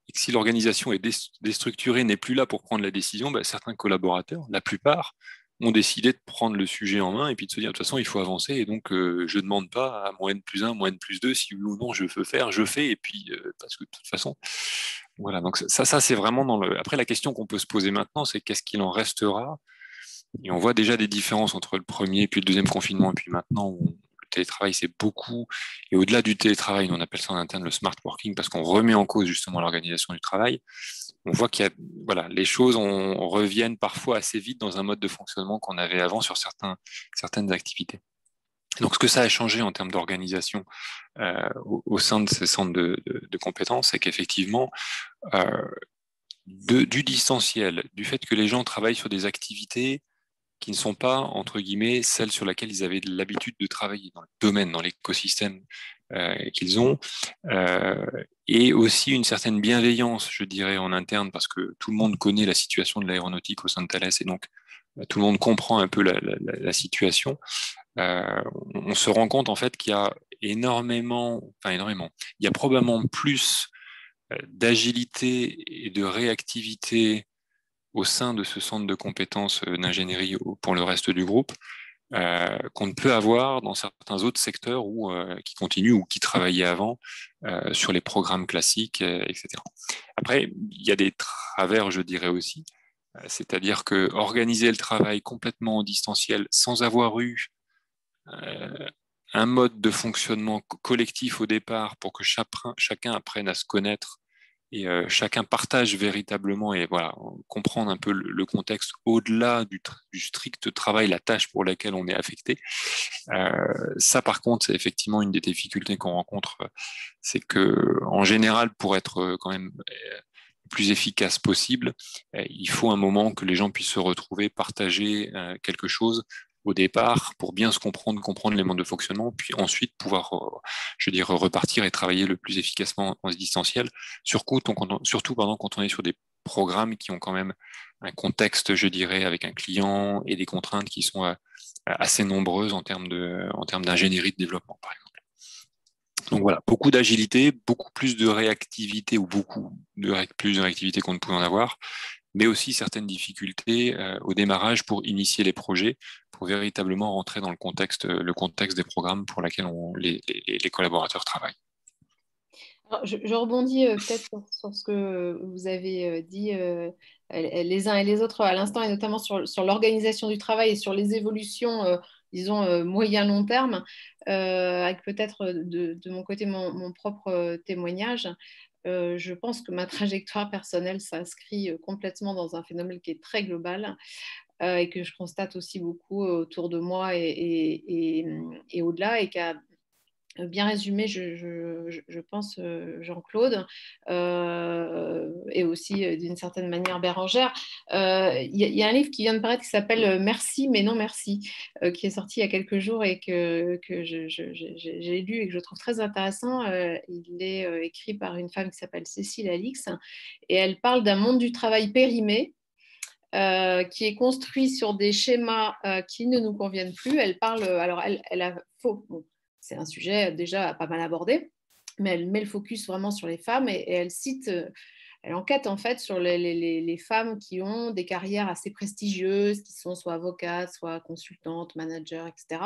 Et que si l'organisation est déstructurée, n'est plus là pour prendre la décision, certains collaborateurs, la plupart, ont décidé de prendre le sujet en main et puis de se dire de toute façon il faut avancer et donc je ne demande pas à moins N+1, moins N+2 si oui ou non je veux faire, je fais et puis parce que de toute façon voilà, donc ça c'est vraiment dans le. Après la question qu'on peut se poser maintenant c'est qu'est-ce qu'il en restera, et on voit déjà des différences entre le premier et puis le deuxième confinement et puis maintenant où le télétravail c'est beaucoup, et au-delà du télétravail on appelle ça en interne le smart working parce qu'on remet en cause justement l'organisation du travail. On voit qu'il y a, voilà, les choses reviennent parfois assez vite dans un mode de fonctionnement qu'on avait avant sur certaines activités. Donc, ce que ça a changé en termes d'organisation au sein de ces centres de compétences, c'est qu'effectivement, du distanciel, du fait que les gens travaillent sur des activités qui ne sont pas, entre guillemets, celles sur lesquelles ils avaient l'habitude de travailler dans le domaine, dans l'écosystème qu'ils ont, et aussi une certaine bienveillance, je dirais, en interne, parce que tout le monde connaît la situation de l'aéronautique au sein de Thales, et donc tout le monde comprend un peu la situation. On se rend compte en fait qu'il y a énormément, il y a probablement plus d'agilité et de réactivité au sein de ce centre de compétences d'ingénierie pour le reste du groupe, qu'on ne peut avoir dans certains autres secteurs qui continuent ou qui travaillaient avant sur les programmes classiques, etc. Après, il y a des travers, je dirais aussi, c'est-à-dire que organiser le travail complètement en distanciel sans avoir eu un mode de fonctionnement collectif au départ pour que chacun apprenne à se connaître et chacun partage véritablement et voilà, comprendre un peu le contexte au-delà du strict travail, la tâche pour laquelle on est affecté. Ça, par contre, c'est effectivement une des difficultés qu'on rencontre. C'est que, en général, pour être quand même le plus efficace possible, il faut un moment que les gens puissent se retrouver, partager quelque chose au départ pour bien se comprendre les modes de fonctionnement, puis ensuite pouvoir, je veux dire, repartir et travailler le plus efficacement en distanciel, surtout quand on est sur des programmes qui ont quand même un contexte, je dirais, avec un client et des contraintes qui sont assez nombreuses en termes d'ingénierie de développement, par exemple. Donc voilà, beaucoup d'agilité, beaucoup plus de réactivité ou plus de réactivité qu'on ne pouvait en avoir, mais aussi certaines difficultés au démarrage pour initier les projets, pour véritablement rentrer dans le contexte des programmes pour lesquels les collaborateurs travaillent. Alors, je rebondis peut-être sur ce que vous avez dit les uns et les autres à l'instant, et notamment sur l'organisation du travail et sur les évolutions, disons, moyen-long terme, avec peut-être de mon côté mon propre témoignage. Je pense que ma trajectoire personnelle s'inscrit complètement dans un phénomène qui est très global et que je constate aussi beaucoup autour de moi et au-delà, et qui a bien résumé, je pense, Jean-Claude, et aussi d'une certaine manière Bérangère. Y a un livre qui vient de paraître qui s'appelle Merci, mais non merci, qui est sorti il y a quelques jours et que j'ai lu et que je trouve très intéressant. Il est écrit par une femme qui s'appelle Cécile Alix, et elle parle d'un monde du travail périmé. Qui est construit sur des schémas qui ne nous conviennent plus. Elle parle, alors elle a faux. Bon, c'est un sujet déjà pas mal abordé, mais elle met le focus vraiment sur les femmes et elle cite elle enquête en fait sur les femmes qui ont des carrières assez prestigieuses, qui sont soit avocates, soit consultantes, managers, etc.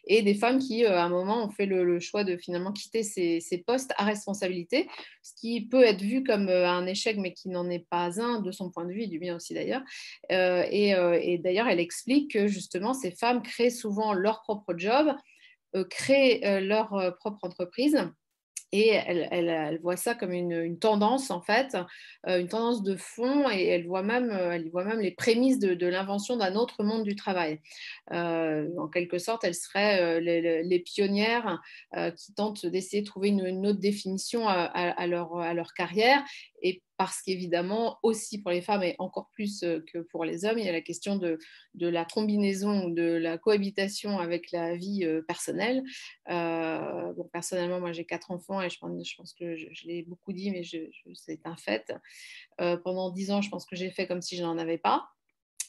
Et des femmes qui, à un moment, ont fait le choix de finalement quitter ces postes à responsabilité, ce qui peut être vu comme un échec, mais qui n'en est pas un, de son point de vue, et du mien aussi d'ailleurs. Et d'ailleurs, elle explique que justement, ces femmes créent souvent leur propre job, créent leur propre entreprise. Et elle voit ça comme une tendance, en fait, une tendance de fond, et elle voit même les prémices de l'invention d'un autre monde du travail. En quelque sorte, elles seraient les pionnières qui tentent d'essayer de trouver une autre définition à leur carrière. Et parce qu'évidemment, aussi pour les femmes, et encore plus que pour les hommes, il y a la question de la combinaison, de la cohabitation avec la vie personnelle. Bon, personnellement, moi j'ai 4 enfants et je pense que je l'ai beaucoup dit, mais c'est un fait. Pendant 10 ans, je pense que j'ai fait comme si je n'en avais pas.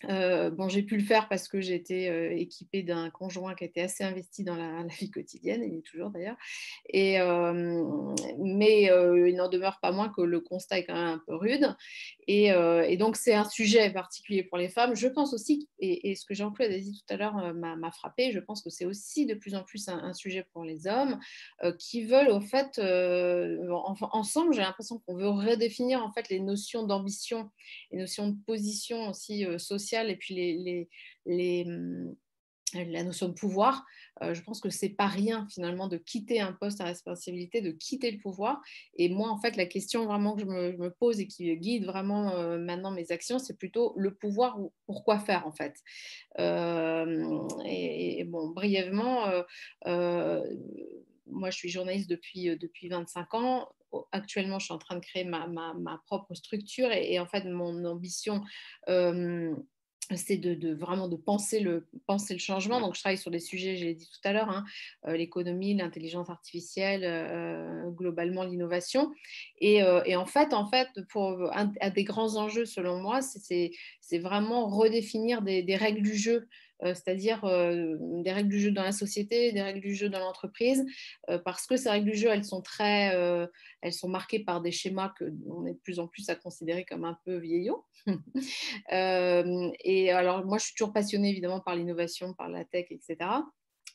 Bon, j'ai pu le faire parce que j'étais équipée d'un conjoint qui était assez investi dans la vie quotidienne, il est toujours d'ailleurs. Mais il n'en demeure pas moins que le constat est quand même un peu rude. Et donc, c'est un sujet particulier pour les femmes. Je pense aussi, et ce que Jean-Claude a dit tout à l'heure m'a frappé, je pense que c'est aussi de plus en plus un sujet pour les hommes qui veulent, au fait, ensemble, j'ai l'impression qu'on veut redéfinir en fait les notions d'ambition, les notions de position aussi sociale, et puis la notion de pouvoir. Je pense que c'est pas rien finalement de quitter un poste à responsabilité, de quitter le pouvoir. Et moi, en fait, la question vraiment que je me pose et qui guide vraiment maintenant mes actions, c'est plutôt le pouvoir ou pourquoi faire en fait. Et bon, brièvement, moi, je suis journaliste depuis 25 ans. Actuellement, je suis en train de créer ma propre structure, et en fait, mon ambition, c'est vraiment de penser le changement. Donc, je travaille sur des sujets, j'ai dit tout à l'heure, hein, l'économie, l'intelligence artificielle, globalement l'innovation. Et en fait, pour un des grands enjeux, selon moi, c'est vraiment redéfinir des règles du jeu. C'est-à-dire des règles du jeu dans la société, des règles du jeu dans l'entreprise, parce que ces règles du jeu, elles sont marquées par des schémas que on est de plus en plus à considérer comme un peu vieillots. Et alors, moi, je suis toujours passionnée évidemment par l'innovation, par la tech, etc.,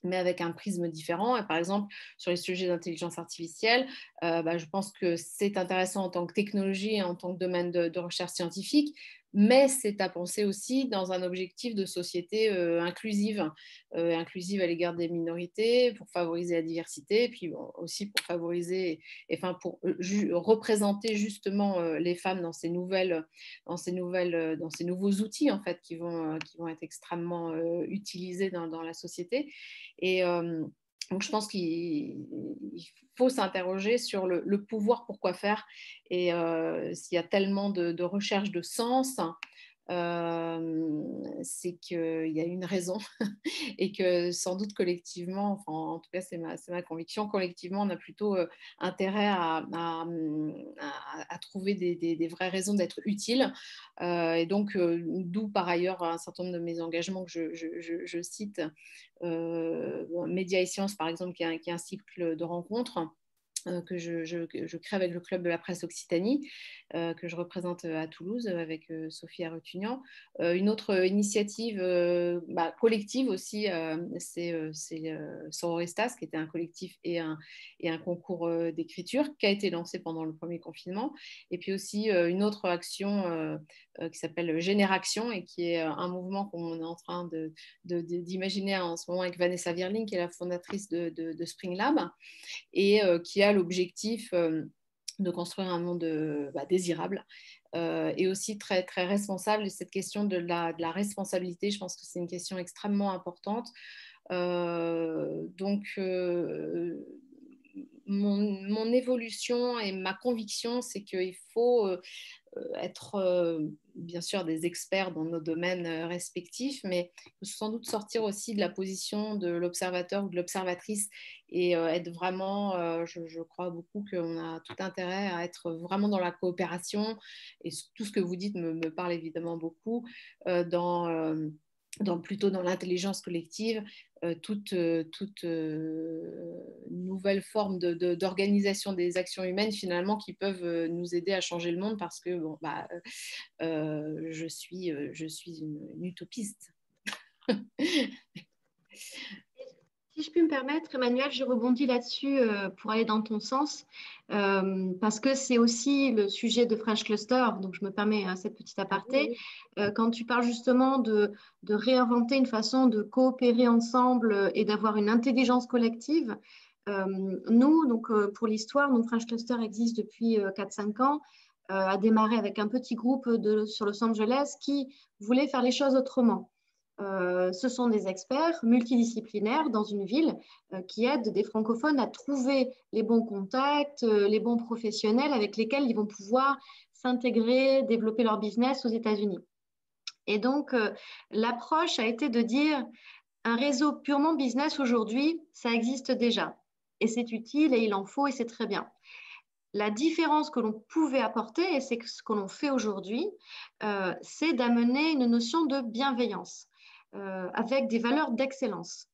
mais avec un prisme différent. Et par exemple, sur les sujets d'intelligence artificielle, je pense que c'est intéressant en tant que technologie et en tant que domaine de recherche scientifique, mais c'est à penser aussi dans un objectif de société inclusive à l'égard des minorités, pour favoriser la diversité, et puis bon, aussi pour favoriser, pour représenter justement les femmes dans ces nouveaux outils en fait qui vont être extrêmement utilisés dans la société. Et donc, je pense qu'il faut s'interroger sur le pouvoir, pourquoi faire. Et s'il y a tellement de recherche de sens, c'est qu'il y a une raison et que sans doute collectivement, enfin, en tout cas c'est ma conviction, collectivement on a plutôt intérêt à trouver des vraies raisons d'être utiles. Et donc d'où par ailleurs un certain nombre de mes engagements que je cite, Médias et Sciences par exemple, qui est un cycle de rencontres que je crée avec le Club de la presse Occitanie, que je représente à Toulouse avec Sophie Arutunian. Une autre initiative collective aussi, c'est Sororestas, qui était un collectif et un concours d'écriture qui a été lancé pendant le premier confinement. Et puis aussi une autre action qui s'appelle Génération, et qui est un mouvement qu'on est en train d'imaginer en ce moment avec Vanessa Virling, qui est la fondatrice de Spring Lab, et qui a l'objectif de construire un monde désirable et aussi très, très responsable. Et cette question de la responsabilité, je pense que c'est une question extrêmement importante. Donc, mon évolution et ma conviction, c'est qu'il faut être bien sûr des experts dans nos domaines respectifs, mais sans doute sortir aussi de la position de l'observateur ou de l'observatrice et être vraiment, je crois beaucoup qu'on a tout intérêt à être vraiment dans la coopération, et tout ce que vous dites me parle évidemment beaucoup, dans plutôt dans l'intelligence collective, toute nouvelle forme d'organisation des actions humaines finalement qui peuvent nous aider à changer le monde parce que bon, je suis une utopiste. Si je puis me permettre, Emmanuel, je rebondis là-dessus pour aller dans ton sens, parce que c'est aussi le sujet de French Cluster, donc je me permets cette petite aparté. Quand tu parles justement de réinventer une façon de coopérer ensemble et d'avoir une intelligence collective, nous, donc, pour l'histoire, donc French Cluster existe depuis 4-5 ans, a démarré avec un petit groupe sur Los Angeles qui voulait faire les choses autrement. Ce sont des experts multidisciplinaires dans une ville qui aident des francophones à trouver les bons contacts, les bons professionnels avec lesquels ils vont pouvoir s'intégrer, développer leur business aux États-Unis. Et donc, l'approche a été de dire un réseau purement business aujourd'hui, ça existe déjà. Et c'est utile et il en faut et c'est très bien. La différence que l'on pouvait apporter, et c'est ce que l'on fait aujourd'hui, c'est d'amener une notion de bienveillance. Avec des valeurs d'excellence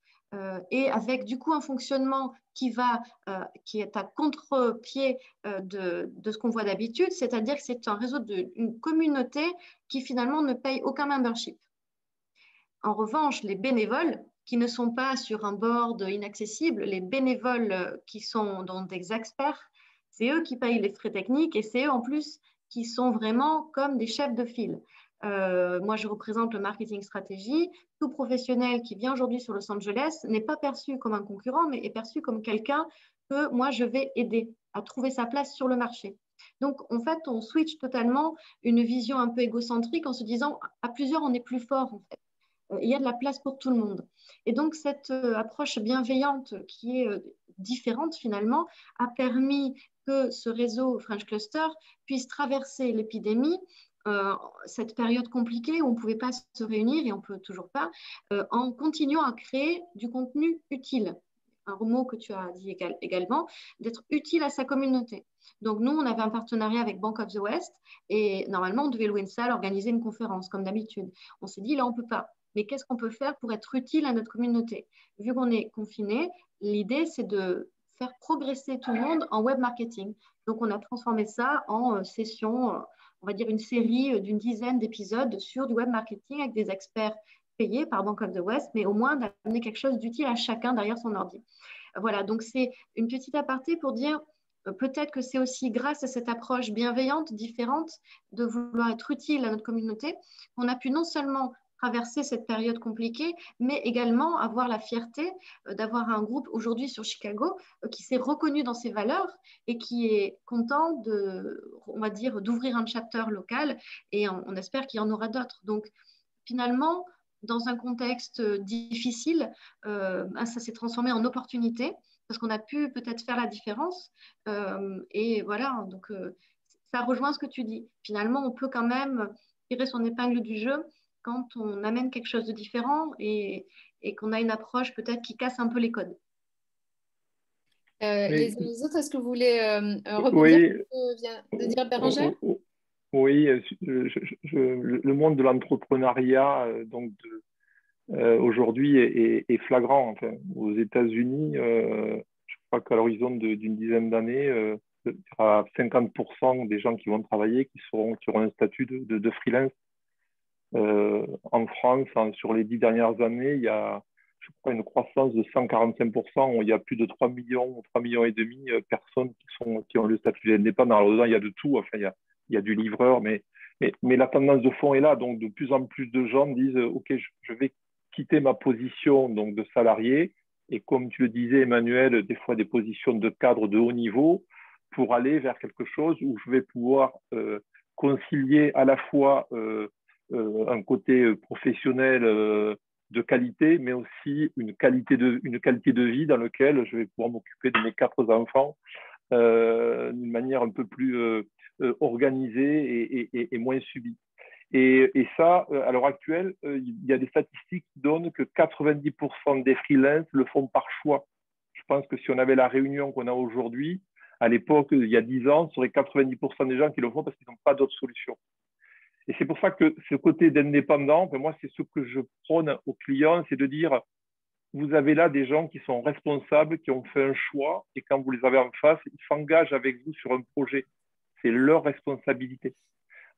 et avec du coup un fonctionnement qui est à contre-pied de ce qu'on voit d'habitude, c'est-à-dire que c'est un réseau une communauté qui finalement ne paye aucun membership. En revanche, les bénévoles qui ne sont pas sur un board inaccessible, les bénévoles qui sont donc des experts, c'est eux qui payent les frais techniques et c'est eux en plus qui sont vraiment comme des chefs de file. Moi, je représente le marketing stratégie. Tout professionnel qui vient aujourd'hui sur Los Angeles n'est pas perçu comme un concurrent, mais est perçu comme quelqu'un que moi, je vais aider à trouver sa place sur le marché. Donc, en fait, on switch totalement une vision un peu égocentrique en se disant, à plusieurs, on est plus fort, en fait. Il y a de la place pour tout le monde. Et donc, cette approche bienveillante qui est différente finalement a permis que ce réseau French Cluster puisse traverser l'épidémie, cette période compliquée où on ne pouvait pas se réunir et on ne peut toujours pas, en continuant à créer du contenu utile. Un mot que tu as dit également, d'être utile à sa communauté. Donc, nous, on avait un partenariat avec Bank of the West et normalement, on devait louer une salle, organiser une conférence comme d'habitude. On s'est dit, là, on ne peut pas. Mais qu'est-ce qu'on peut faire pour être utile à notre communauté? Vu qu'on est confiné, l'idée, c'est de faire progresser tout le monde en web marketing. Donc, on a transformé ça en session, on va dire une série d'une dizaine d'épisodes sur du web marketing avec des experts payés par Bank of the West, mais au moins d'amener quelque chose d'utile à chacun derrière son ordi. Voilà, donc c'est une petite aparté pour dire peut-être que c'est aussi grâce à cette approche bienveillante, différente, de vouloir être utile à notre communauté, qu'on a pu non seulement traverser cette période compliquée, mais également avoir la fierté d'avoir un groupe aujourd'hui sur Chicago qui s'est reconnu dans ses valeurs et qui est content on va dire, d'ouvrir un chapter local et on espère qu'il y en aura d'autres. Donc, finalement, dans un contexte difficile, ça s'est transformé en opportunité parce qu'on a pu peut-être faire la différence. Et voilà, donc ça rejoint ce que tu dis. Finalement, on peut quand même tirer son épingle du jeu quand on amène quelque chose de différent et qu'on a une approche peut-être qui casse un peu les codes. Les autres, est-ce que vous voulez rebondir Oui, sur ce que vient de dire Bérengère? Oui, le monde de l'entrepreneuriat aujourd'hui est flagrant. Enfin, aux États-Unis, je crois qu'à l'horizon d'une dizaine d'années, il y aura 50% des gens qui vont travailler qui auront un statut de freelance. En France, sur les 10 dernières années, il y a, je crois, une croissance de 145%. Où il y a plus de 3 millions, 3 millions et demi de personnes qui ont le statut d'indépendant. Alors dedans, il y a de tout. Enfin, il y a du livreur, mais la tendance de fond est là. Donc, de plus en plus de gens disent, OK, je vais quitter ma position donc, de salarié. Et comme tu le disais, Emmanuel, des fois des positions de cadre de haut niveau pour aller vers quelque chose où je vais pouvoir concilier à la fois un côté professionnel de qualité, mais aussi une qualité de vie dans laquelle je vais pouvoir m'occuper de mes 4 enfants d'une manière un peu plus organisée et moins subie. Et ça, à l'heure actuelle, il y a des statistiques qui donnent que 90% des freelances le font par choix. Je pense que si on avait la réunion qu'on a aujourd'hui, à l'époque, il y a 10 ans, ce serait 90% des gens qui le font parce qu'ils n'ont pas d'autre solution. Et c'est pour ça que ce côté d'indépendant, ben moi, c'est ce que je prône aux clients, c'est de dire, vous avez là des gens qui sont responsables, qui ont fait un choix, et quand vous les avez en face, ils s'engagent avec vous sur un projet. C'est leur responsabilité.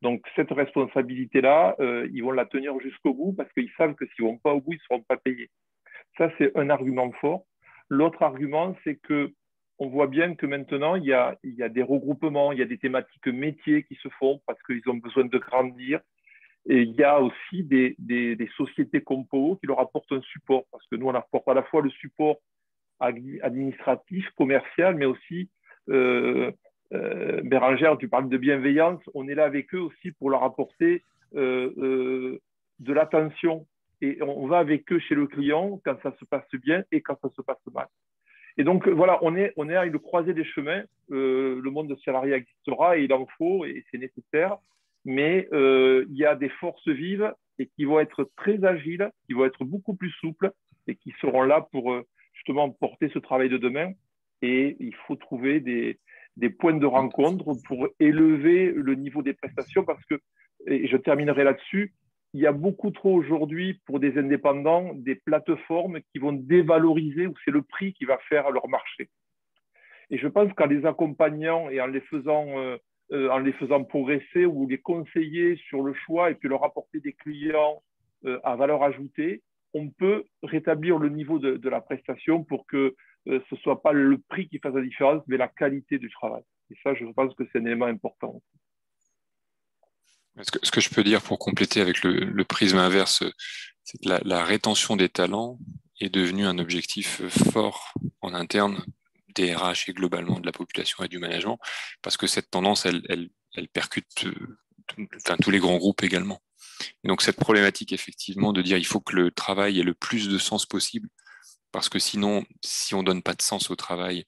Donc, cette responsabilité-là, ils vont la tenir jusqu'au bout parce qu'ils savent que s'ils ne vont pas au bout, ils ne seront pas payés. Ça, c'est un argument fort. L'autre argument, c'est que on voit bien que maintenant, il y a des regroupements, il y a des thématiques métiers qui se font parce qu'ils ont besoin de grandir. Et il y a aussi des sociétés comme PO qui leur apportent un support parce que nous, on apporte à la fois le support administratif, commercial, mais aussi, Bérangère, tu parles de bienveillance, on est là avec eux aussi pour leur apporter de l'attention. Et on va avec eux chez le client quand ça se passe bien et quand ça se passe mal. Et donc, voilà, on est à une croisée des chemins. Le monde de salarié existera et il en faut et c'est nécessaire. Mais il y a des forces vives et qui vont être très agiles, qui vont être beaucoup plus souples et qui seront là pour justement porter ce travail de demain. Et il faut trouver des points de rencontre pour élever le niveau des prestations parce que, et je terminerai là-dessus, il y a beaucoup trop aujourd'hui pour des indépendants des plateformes qui vont dévaloriser ou c'est le prix qui va faire leur marché. Et je pense qu'en les accompagnant et en les faisant progresser ou les conseiller sur le choix et puis leur apporter des clients à valeur ajoutée, on peut rétablir le niveau de la prestation pour que ce ne soit pas le prix qui fasse la différence, mais la qualité du travail. Et ça, je pense que c'est un élément important. Ce que je peux dire pour compléter avec le prisme inverse, c'est que la rétention des talents est devenue un objectif fort en interne des RH et globalement de la population et du management, parce que cette tendance, elle percute tous les grands groupes également. Et donc cette problématique, effectivement, de dire il faut que le travail ait le plus de sens possible, parce que sinon, si on donne pas de sens au travail,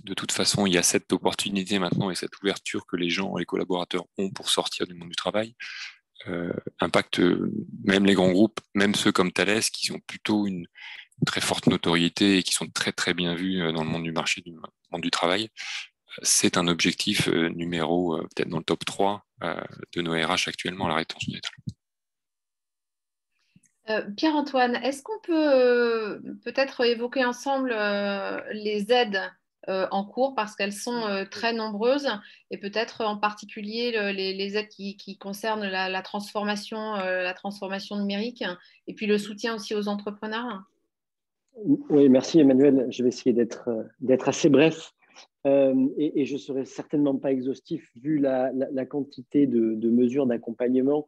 de toute façon, il y a cette opportunité maintenant et cette ouverture que les gens, les collaborateurs ont pour sortir du monde du travail, impacte même les grands groupes, même ceux comme Thales, qui ont plutôt une très forte notoriété et qui sont très très bien vus dans le monde du marché, du monde du travail. C'est un objectif numéro, peut-être dans le top 3 de nos RH actuellement, la rétention des talents. Pierre-Antoine, est-ce qu'on peut peut-être évoquer ensemble les aides en cours parce qu'elles sont très nombreuses et peut-être en particulier les aides qui concernent la transformation numérique et puis le soutien aussi aux entrepreneurs? Oui, merci Emmanuel. Je vais essayer d'être assez bref et je ne serai certainement pas exhaustif vu la quantité de mesures d'accompagnement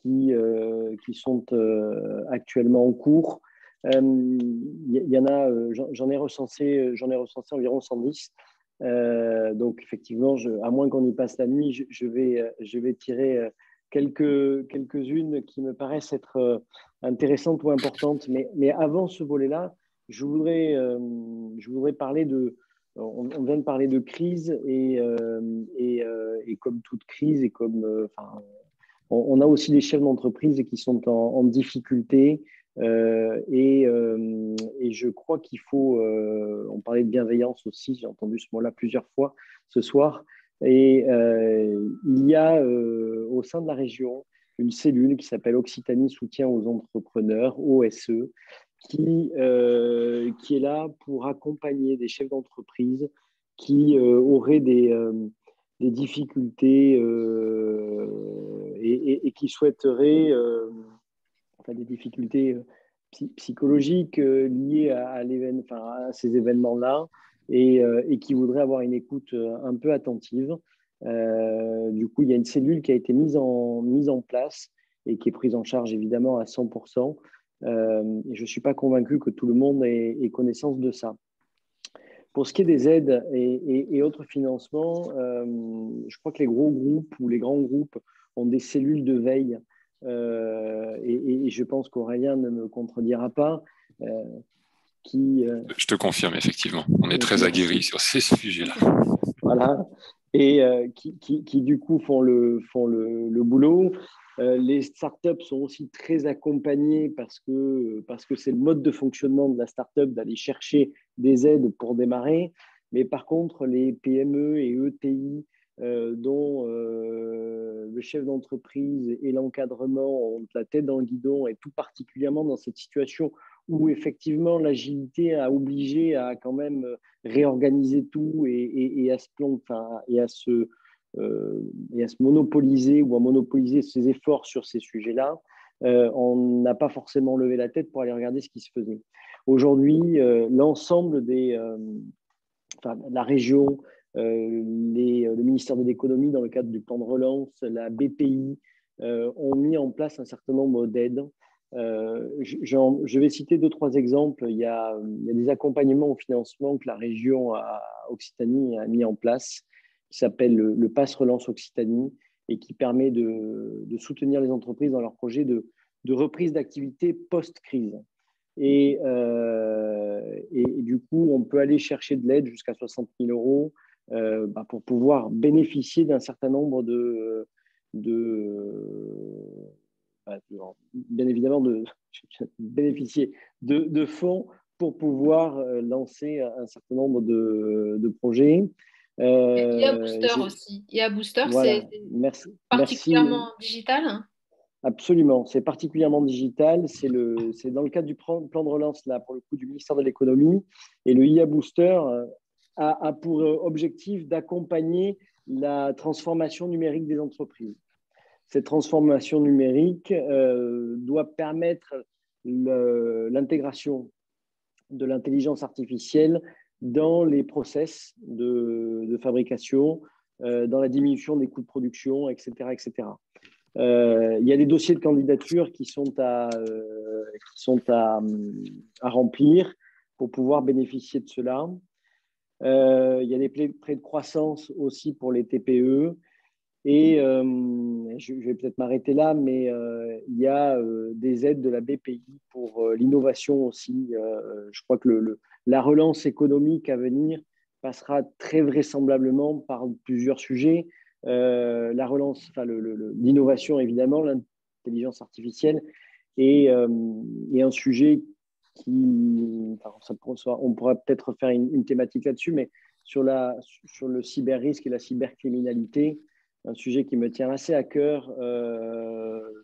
qui sont actuellement en cours. Il y en a, j'en ai recensé environ 110. Donc effectivement, à moins qu'on y passe la nuit, je vais tirer quelques-unes qui me paraissent être intéressantes ou importantes. Mais avant ce volet-là, je voudrais parler de. On vient de parler de crise et comme toute crise et comme on a aussi des chefs d'entreprise qui sont en difficulté et je crois qu'il faut, on parlait de bienveillance aussi, j'ai entendu ce mot-là plusieurs fois ce soir, et il y a au sein de la région une cellule qui s'appelle Occitanie Soutien aux entrepreneurs, OSE, qui est là pour accompagner des chefs d'entreprise qui auraient des difficultés et qui souhaiteraient, des difficultés psychologiques liées à ces événements-là et qui voudraient avoir une écoute un peu attentive. Du coup, il y a une cellule qui a été mise en place et qui est prise en charge évidemment à 100%. Et je ne suis pas convaincu que tout le monde ait connaissance de ça. Pour ce qui est des aides et autres financements, je crois que les gros groupes ou les grands groupes ont des cellules de veille et je pense qu'Aurélien ne me contredira pas. Je te confirme, effectivement. On est très aguerris sur ces sujets-là. Voilà. Et qui du coup font le boulot. Les startups sont aussi très accompagnées parce que c'est le mode de fonctionnement de la startup d'aller chercher des aides pour démarrer. Mais par contre, les PME et ETI dont le chef d'entreprise et l'encadrement ont la tête dans le guidon, et tout particulièrement dans cette situation où effectivement l'agilité a obligé à quand même réorganiser tout et à se et à se monopoliser ou à monopoliser ses efforts sur ces sujets-là, on n'a pas forcément levé la tête pour aller regarder ce qui se faisait. Aujourd'hui, l'ensemble la région, le ministère de l'économie dans le cadre du plan de relance, la BPI ont mis en place un certain nombre d'aides. Je vais citer 2-3 exemples. Il y a des accompagnements au financement que la région Occitanie a mis en place, qui s'appelle le Pass Relance Occitanie, et qui permet de soutenir les entreprises dans leurs projets de reprise d'activité post-crise. Et du coup, on peut aller chercher de l'aide jusqu'à 60 000 euros pour pouvoir bénéficier d'un certain nombre bien évidemment, bénéficier de fonds pour pouvoir lancer un certain nombre de projets. IA Booster aussi. IA Booster, voilà. c'est particulièrement digital. Absolument, c'est particulièrement digital. C'est dans le cadre du plan de relance, là, pour le coup, du ministère de l'économie. Et le IA Booster a pour objectif d'accompagner la transformation numérique des entreprises. Cette transformation numérique doit permettre l'intégration de l'intelligence artificielle dans les process de fabrication, dans la diminution des coûts de production, etc., etc. Il y a des dossiers de candidature qui sont à remplir pour pouvoir bénéficier de cela. Il y a des prêts de croissance aussi pour les TPE. Et je vais peut-être m'arrêter là, mais il y a des aides de la BPI pour l'innovation aussi. Je crois que la relance économique à venir passera très vraisemblablement par plusieurs sujets. La relance, l'innovation évidemment, l'intelligence artificielle, et un sujet on pourra peut-être faire une thématique là-dessus, mais sur le cyber-risque et la cybercriminalité, un sujet qui me tient assez à cœur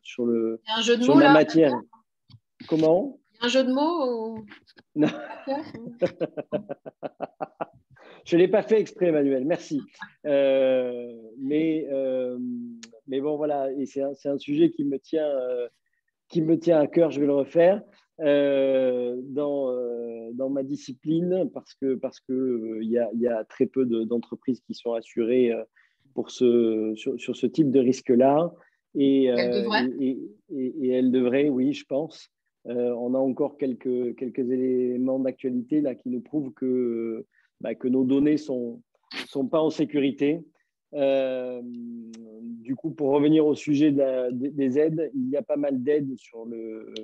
sur la matière. Comment ? Un jeu de mots ou... Non. Je ne l'ai pas fait exprès, Emmanuel, merci. Mais bon, voilà, et c'est un sujet qui me tient à cœur, je vais le refaire dans ma discipline, parce que il y a très peu d'entreprises qui sont assurées sur ce type de risque-là. Et elles devraient, oui, je pense. On a encore quelques éléments d'actualité là qui nous prouvent que nos données sont pas en sécurité. Du coup, pour revenir au sujet des aides, il y a pas mal d'aides sur le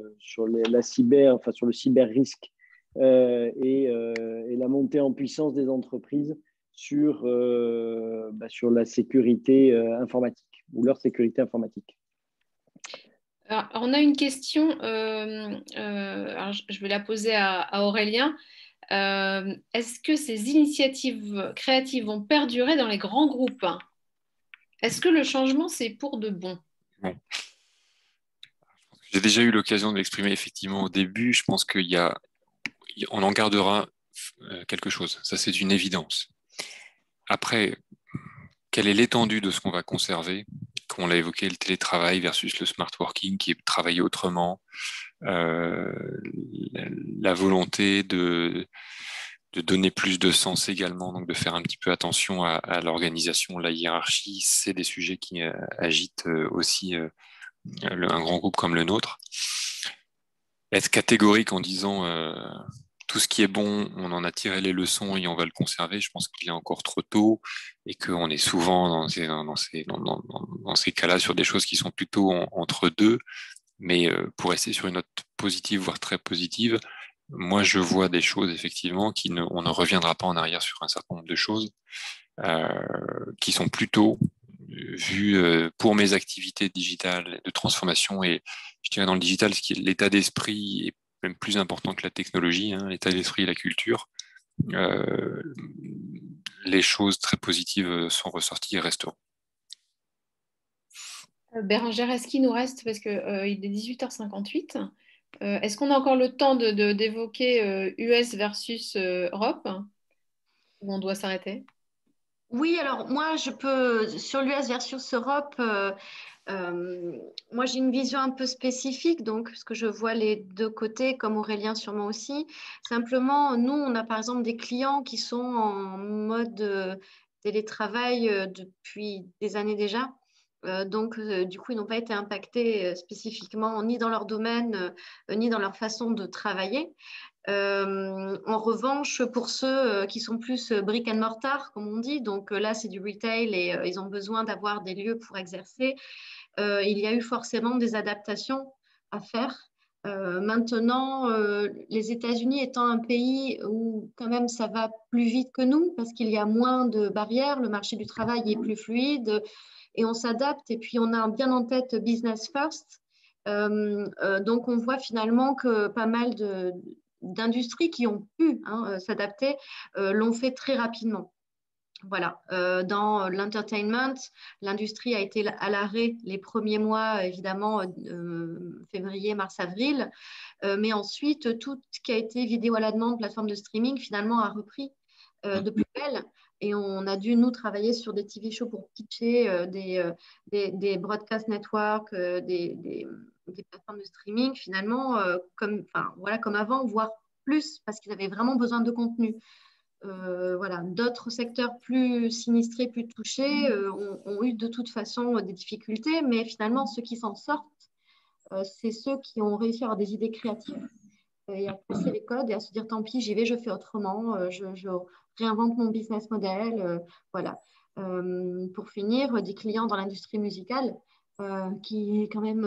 cyber-risque et la montée en puissance des entreprises sur la sécurité informatique ou leur sécurité informatique. Alors, on a une question, alors je vais la poser à Aurélien. Est-ce que ces initiatives créatives vont perdurer dans les grands groupes ? Est-ce que le changement, c'est pour de bon ? Bon. J'ai déjà eu l'occasion de l'exprimer effectivement au début. Je pense on en gardera quelque chose. Ça, c'est une évidence. Après, quelle est l'étendue de ce qu'on va conserver ? On l'a évoqué, le télétravail versus le smart working qui est travaillé autrement, la volonté de donner plus de sens également, donc de faire un petit peu attention à l'organisation, la hiérarchie, c'est des sujets qui agitent aussi un grand groupe comme le nôtre. Être catégorique en disant tout ce qui est bon, on en a tiré les leçons et on va le conserver, je pense qu'il est encore trop tôt et qu'on est souvent dans ces cas-là sur des choses qui sont plutôt entre deux. Mais pour rester sur une note positive, voire très positive, moi je vois des choses effectivement on ne reviendra pas en arrière sur un certain nombre de choses qui sont plutôt vues pour mes activités digitales de transformation, et je dirais dans le digital, ce qui est l'état d'esprit est même plus important que la technologie, hein, l'état d'esprit et la culture. Les choses très positives sont ressorties et resteront. Bérengère, est-ce qu'il nous reste, parce qu'il est 18h58, est-ce qu'on a encore le temps d'évoquer US versus Europe, ou on doit s'arrêter? Oui, alors moi, je peux, sur l'US versus Europe, euh, moi j'ai une vision un peu spécifique, donc, parce que je vois les deux côtés, comme Aurélien sûrement aussi. Simplement, nous, on a par exemple des clients qui sont en mode télétravail depuis des années déjà. Du coup, ils n'ont pas été impactés spécifiquement ni dans leur domaine, ni dans leur façon de travailler. En revanche, pour ceux qui sont plus brick and mortar, comme on dit, donc là, c'est du retail et ils ont besoin d'avoir des lieux pour exercer, il y a eu forcément des adaptations à faire. Maintenant, les États-Unis étant un pays où quand même ça va plus vite que nous parce qu'il y a moins de barrières, le marché du travail est plus fluide et on s'adapte et puis on a bien en tête business first. Donc on voit finalement que pas mal d'industries qui ont pu s'adapter l'ont fait très rapidement. Voilà, dans l'entertainment, l'industrie a été à l'arrêt les premiers mois, évidemment, février, mars, avril, mais ensuite, tout ce qui a été vidéo à la demande, plateforme de streaming, finalement, a repris de plus belle. Et on a dû, nous, travailler sur des TV shows pour pitcher des broadcast networks, des plateformes de streaming, finalement, voilà, comme avant, voire plus, parce qu'ils avaient vraiment besoin de contenu. Voilà, d'autres secteurs plus sinistrés, plus touchés ont eu de toute façon des difficultés, mais finalement, ceux qui s'en sortent, c'est ceux qui ont réussi à avoir des idées créatives et à casser les codes et à se dire tant pis, j'y vais, je fais autrement, je réinvente mon business model. Voilà. Pour finir, des clients dans l'industrie musicale, qui est quand même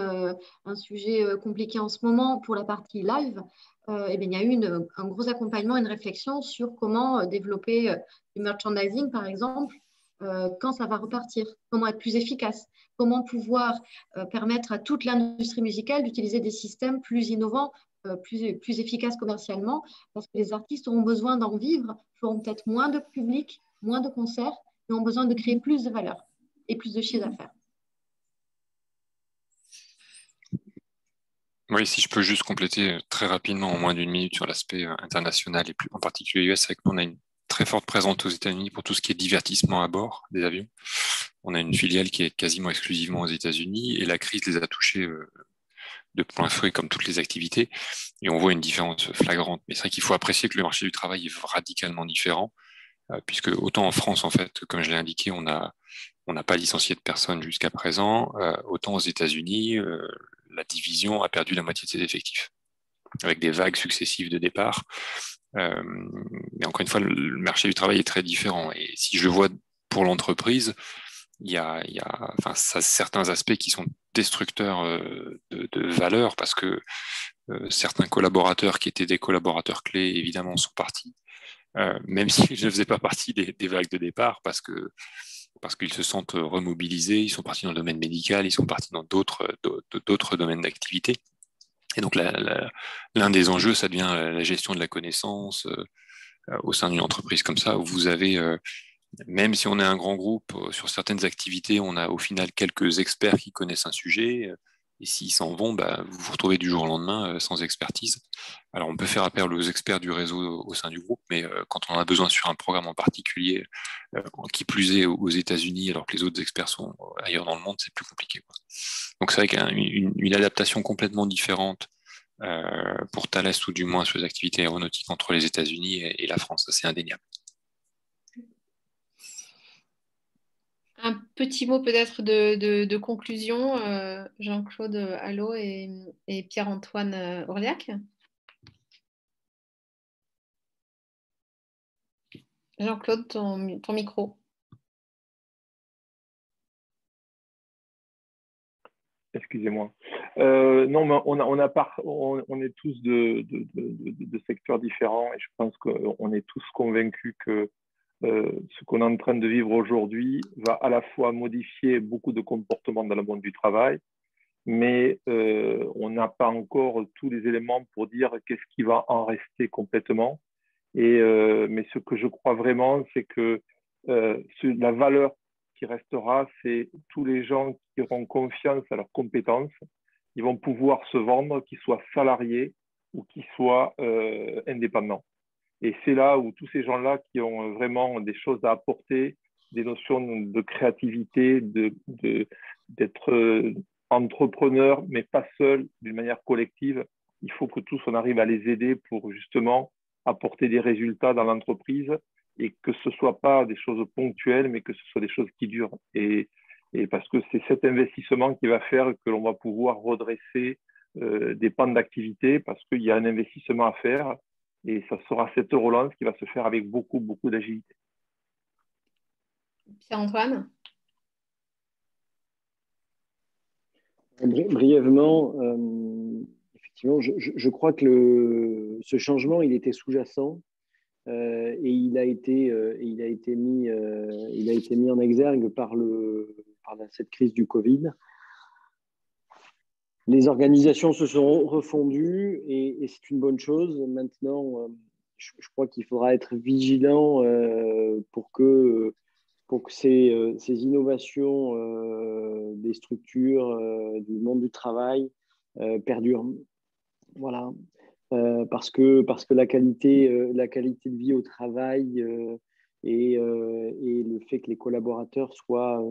un sujet compliqué en ce moment pour la partie live. Eh bien, il y a eu un gros accompagnement, une réflexion sur comment développer du merchandising, par exemple, quand ça va repartir, comment être plus efficace, comment pouvoir permettre à toute l'industrie musicale d'utiliser des systèmes plus innovants, plus efficaces commercialement, parce que les artistes auront besoin d'en vivre, feront peut-être moins de public, moins de concerts, mais ont besoin de créer plus de valeur et plus de chiffre d'affaires. Oui, si je peux juste compléter très rapidement, en moins d'une minute, sur l'aspect international et plus en particulier US, c'est qu'on a une très forte présence aux États-Unis pour tout ce qui est divertissement à bord des avions. On a une filiale qui est quasiment exclusivement aux États-Unis et la crise les a touchés de plein fouet comme toutes les activités et on voit une différence flagrante. Mais c'est vrai qu'il faut apprécier que le marché du travail est radicalement différent puisque autant en France, en fait, comme je l'ai indiqué, on n'a pas licencié de personnes jusqu'à présent, autant aux États-Unis, la division a perdu la moitié de ses effectifs, avec des vagues successives de départ. Mais encore une fois, le marché du travail est très différent. Et si je vois pour l'entreprise, il y a certains aspects qui sont destructeurs de valeur parce que certains collaborateurs qui étaient des collaborateurs clés, évidemment, sont partis, même si je ne faisais pas partie des vagues de départ parce qu'ils se sentent remobilisés, ils sont partis dans le domaine médical, ils sont partis dans d'autres domaines d'activité. Et donc l'un des enjeux, ça devient la gestion de la connaissance au sein d'une entreprise comme ça, où vous avez, même si on est un grand groupe, sur certaines activités, on a au final quelques experts qui connaissent un sujet, et s'ils s'en vont, vous vous retrouvez du jour au lendemain sans expertise. Alors on peut faire appel aux experts du réseau au sein du groupe, mais quand on en a besoin sur un programme en particulier, qui plus est aux États-Unis, alors que les autres experts sont ailleurs dans le monde, c'est plus compliqué, quoi. Donc c'est vrai qu'une adaptation complètement différente pour Thales, ou du moins sur les activités aéronautiques entre les États-Unis et la France, ça c'est indéniable. Un petit mot peut-être de conclusion, Jean-Claude Allot et Pierre-Antoine Orliac. Jean-Claude, ton micro. Excusez-moi. Non, mais on est tous de secteurs différents et je pense qu'on est tous convaincus que ce qu'on est en train de vivre aujourd'hui va à la fois modifier beaucoup de comportements dans le monde du travail, mais on n'a pas encore tous les éléments pour dire qu'est-ce qui va en rester complètement. Mais ce que je crois vraiment, c'est que la valeur qui qui restera, c'est tous les gens qui auront confiance à leurs compétences. Ils vont pouvoir se vendre, qu'ils soient salariés ou qu'ils soient indépendants. Et c'est là où tous ces gens-là qui ont vraiment des choses à apporter, des notions de créativité, d'être entrepreneur, mais pas seul, d'une manière collective. Il faut que tous, on arrive à les aider pour justement apporter des résultats dans l'entreprise et que ce ne soit pas des choses ponctuelles, mais que ce soit des choses qui durent. Et parce que c'est cet investissement qui va faire que l'on va pouvoir redresser des pans d'activité, parce qu'il y a un investissement à faire et ça sera cette relance qui va se faire avec beaucoup, beaucoup d'agilité. Pierre-Antoine? Brièvement, effectivement, je crois que ce changement, il était sous-jacent et il a été mis en exergue par cette crise du Covid. Les organisations se sont refondues et c'est une bonne chose. Maintenant, je crois qu'il faudra être vigilant pour que ces innovations des structures du monde du travail perdurent. Voilà. Parce que la qualité de vie au travail et le fait que les collaborateurs soient,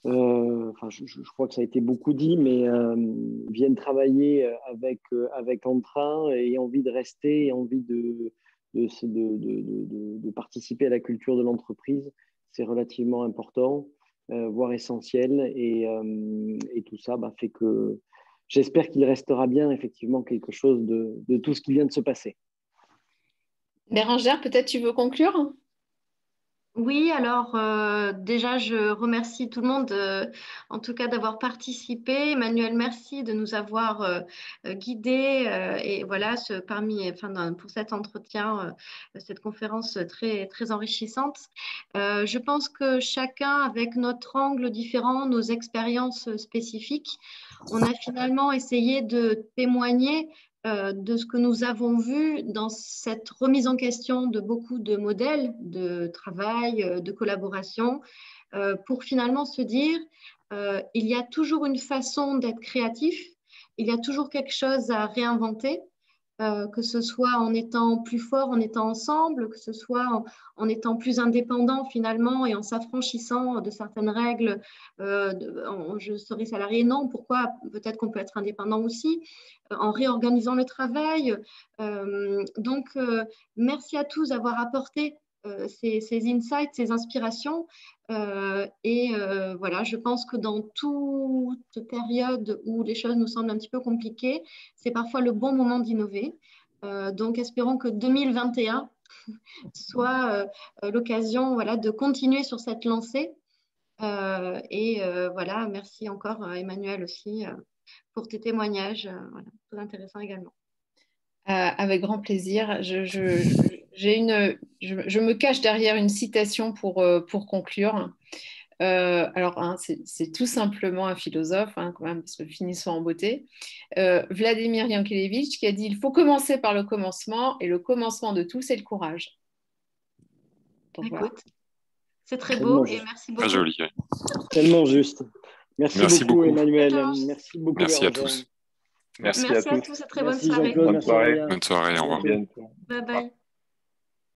je crois que ça a été beaucoup dit, mais viennent travailler avec entrain et envie de rester et envie de participer à la culture de l'entreprise, c'est relativement important, voire essentiel. Et tout ça fait que j'espère qu'il restera bien effectivement quelque chose de tout ce qui vient de se passer. Bérengère, peut-être tu veux conclure? Oui, alors déjà, je remercie tout le monde, en tout cas d'avoir participé. Emmanuel, merci de nous avoir guidés et voilà, pour cet entretien, cette conférence très, très enrichissante. Je pense que chacun, avec notre angle différent, nos expériences spécifiques, on a finalement essayé de témoigner de ce que nous avons vu dans cette remise en question de beaucoup de modèles de travail, de collaboration, pour finalement se dire il y a toujours une façon d'être créatif, il y a toujours quelque chose à réinventer, que ce soit en étant plus fort, en étant ensemble, que ce soit en étant plus indépendant finalement et en s'affranchissant de certaines règles. Je serai salarié, non, pourquoi? Peut-être qu'on peut être indépendant aussi, en réorganisant le travail. Donc, merci à tous d'avoir apporté ces insights, ces inspirations. Voilà, je pense que dans toute période où les choses nous semblent un petit peu compliquées, c'est parfois le bon moment d'innover. Donc, espérons que 2021 soit l'occasion de continuer sur cette lancée. Voilà, merci encore Emmanuel aussi pour tes témoignages, très intéressants également. Avec grand plaisir. Je me cache derrière une citation pour conclure. C'est tout simplement un philosophe, quand même, parce que finissons en beauté. Vladimir Yankelevitch qui a dit « Il faut commencer par le commencement, et le commencement de tout, c'est le courage. » Donc, écoute, voilà. c'est très beau et merci beaucoup. Très joli. Tellement juste. Merci beaucoup, Emmanuel. Merci beaucoup. Merci à tous. Merci à tous et très bonne merci soirée. Jean-Claude. Bonne soirée. Bonne soirée, au revoir. Bientôt. Bye bye.